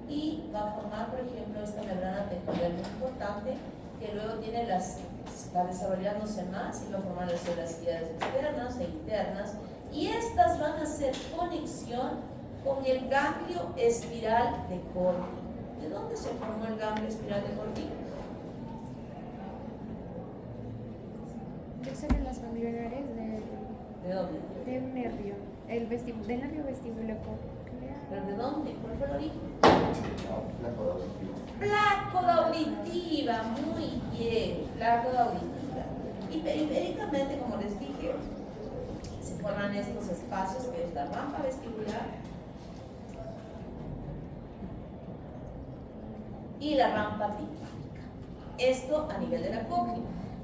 y va a formar, por ejemplo, esta membrana ectodérmica importante que luego tiene va desarrollándose más y va a formar las células ciliares externas e internas, y estas van a hacer conexión con el ganglio espiral de Corti. ¿De dónde se formó el ganglio espiral de Corti? Yo sé que las ganglionares ¿De dónde? de un nervio, del nervio vestíbulo coclear. ¿Pero de dónde? ¿Cuál fue el origen? La Plácoda auditiva, muy bien, plácoda auditiva. Y periféricamente, como les dije, se forman estos espacios que es la rampa vestibular y la rampa timpánica. Esto a nivel de la cóclea.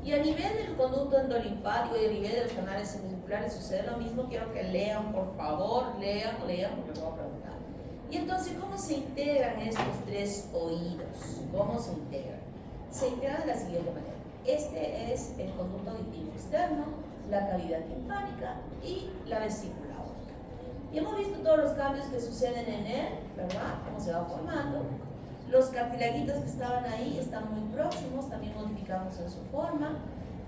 Y a nivel del conducto endolinfático y a nivel de los canales semicirculares sucede lo mismo. Quiero que lean, por favor, lean, porque les voy a preguntar. Y entonces, ¿cómo se integran estos tres oídos? ¿Cómo se integran? Se integran de la siguiente manera. Este es el conducto auditivo externo, la cavidad timpánica y la vesícula aórtica. Y hemos visto todos los cambios que suceden en él, ¿verdad? Cómo se va formando. Los cartilaguitos que estaban ahí están muy próximos, también modificamos en su forma.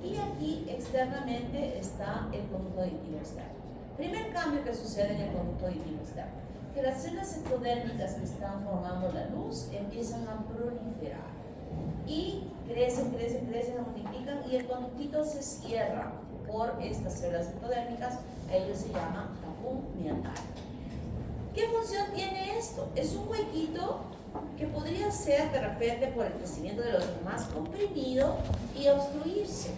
Y aquí externamente está el conducto auditivo externo. Primer cambio que sucede en el conducto auditivo externo, que las células ectodérmicas que están formando la luz empiezan a proliferar y crecen, se multiplican y el conductito se cierra por estas células ectodérmicas. A ellos se llama tapón meatal. ¿Qué función tiene esto? Es un huequito que podría ser de repente por el crecimiento de los demás comprimido y obstruirse.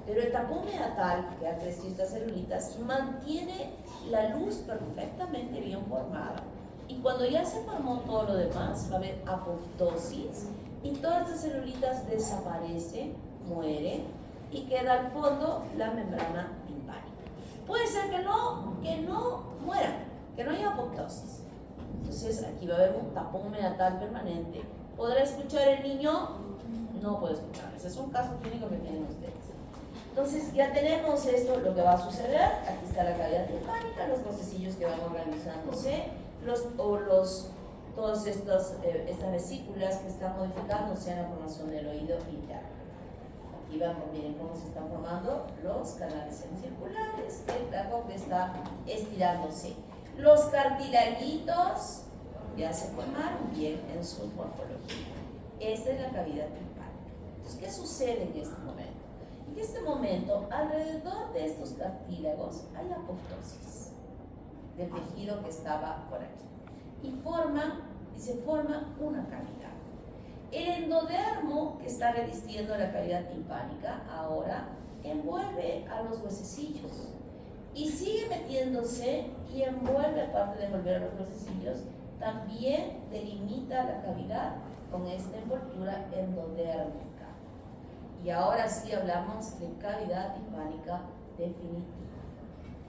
Pero el tapón meatal, que ha crecido estas celulitas, mantiene la luz perfectamente bien formada. Y cuando ya se formó todo lo demás, va a haber apoptosis y todas estas celulitas desaparecen, mueren y queda al fondo la membrana timpánica. Puede ser que no mueran, que no haya apoptosis. Entonces aquí va a haber un tapón meatal permanente. ¿Podrá escuchar el niño? No puede escuchar. Ese es un caso clínico que tienen ustedes. Entonces ya tenemos esto, lo que va a suceder. Aquí está la cavidad timpánica, los vocecillos que van organizándose, todas estas vesículas que están modificándose en la formación del oído interno. Aquí vamos, miren cómo se están formando los canales semicirculares, el placo que está estirándose. Los cartilaguitos ya se formaron bien en su morfología. Esta es la cavidad timpánica. Entonces, ¿qué sucede en este momento? En este momento, alrededor de estos cartílagos hay apoptosis del tejido que estaba por aquí. Y se forma una cavidad. El endodermo que está revistiendo la cavidad timpánica ahora envuelve a los huesecillos y sigue metiéndose y envuelve, aparte de envolver a los huesecillos, también delimita la cavidad con esta envoltura endodérmica. Y ahora sí hablamos de cavidad timpánica definitiva.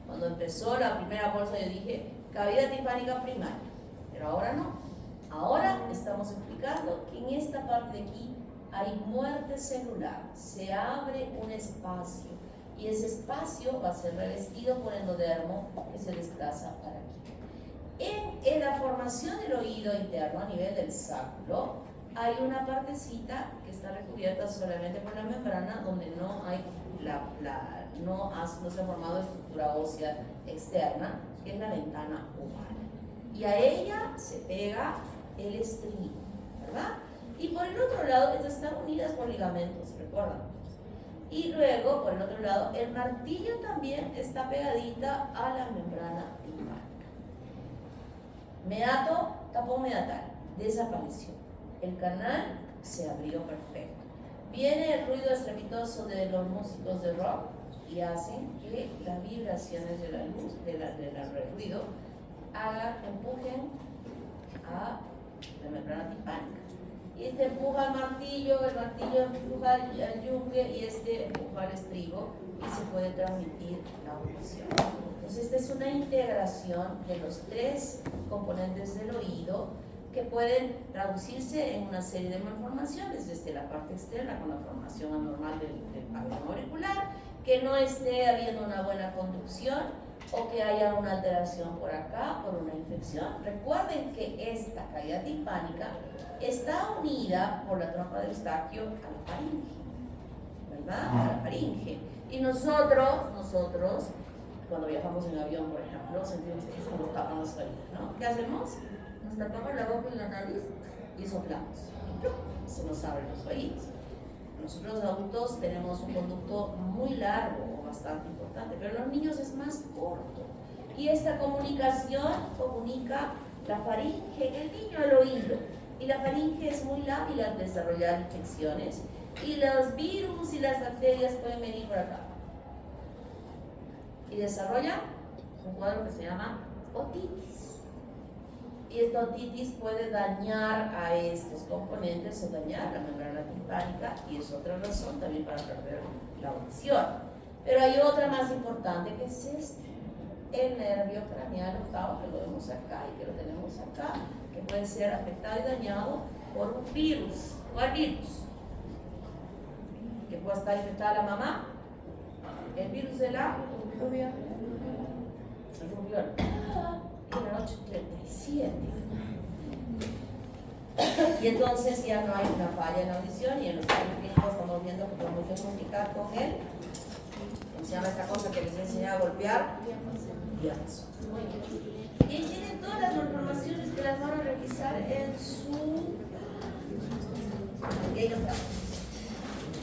Cuando empezó la primera bolsa yo dije cavidad timpánica primaria, pero ahora no. Ahora estamos explicando que en esta parte de aquí hay muerte celular, se abre un espacio y ese espacio va a ser revestido por endodermo que se desplaza para aquí. En la formación del oído interno a nivel del sacro hay una partecita que está recubierta solamente por la membrana donde no hay no se ha formado estructura ósea externa, que es la ventana oval. Y a ella se pega el estribo, ¿verdad? Y por el otro lado, estas están unidas por ligamentos, ¿recuerdan? Y luego, por el otro lado, el martillo también está pegadita a la membrana timpánica. Meato, tapón meatal, desapareció. El canal se abrió perfecto. Viene el ruido estrepitoso de los músicos de rock y hacen que las vibraciones de la luz, del ruido, empujen a la membrana timpánica. Y este empuja al martillo, el martillo empuja al yunque y este empuja al estribo y se puede transmitir la audición. Entonces esta es una integración de los tres componentes del oído que pueden traducirse en una serie de malformaciones, desde la parte externa con la formación anormal del pabellón auricular, que no esté habiendo una buena conducción o que haya una alteración por acá, por una infección. Recuerden que esta cavidad timpánica está unida por la trompa de Eustaquio a la faringe, ¿verdad? A la faringe. Y nosotros, cuando viajamos en avión, por ejemplo, sentimos que es como tapan las oídos, ¿no? ¿Qué hacemos? Nos tapamos la boca y la nariz y soplamos. Se nos abren los oídos. Nosotros adultos tenemos un conducto muy largo, bastante importante, pero en los niños es más corto. Y esta comunicación comunica la faringe en el niño al oído. Y la faringe es muy lábil al desarrollar infecciones. Y los virus y las bacterias pueden venir por acá. Y desarrolla un cuadro que se llama otitis. Y esta otitis puede dañar a estos componentes o dañar la membrana timpánica, y es otra razón también para perder la audición. Pero hay otra más importante, que es este, el nervio craneal octavo, que lo vemos acá y que lo tenemos acá, que puede ser afectado y dañado por un virus. ¿Cuál virus? Que puede estar infectada la mamá. El virus de la Rubio. el rubiol. En la 837. Y entonces ya no hay una falla en la audición, y en los casos clínicos estamos viendo que podemos diagnosticar con él. ¿Cómo se llama esta cosa que les enseñé a golpear? Diapasón. Y tienen todas las malformaciones que las van a revisar en su...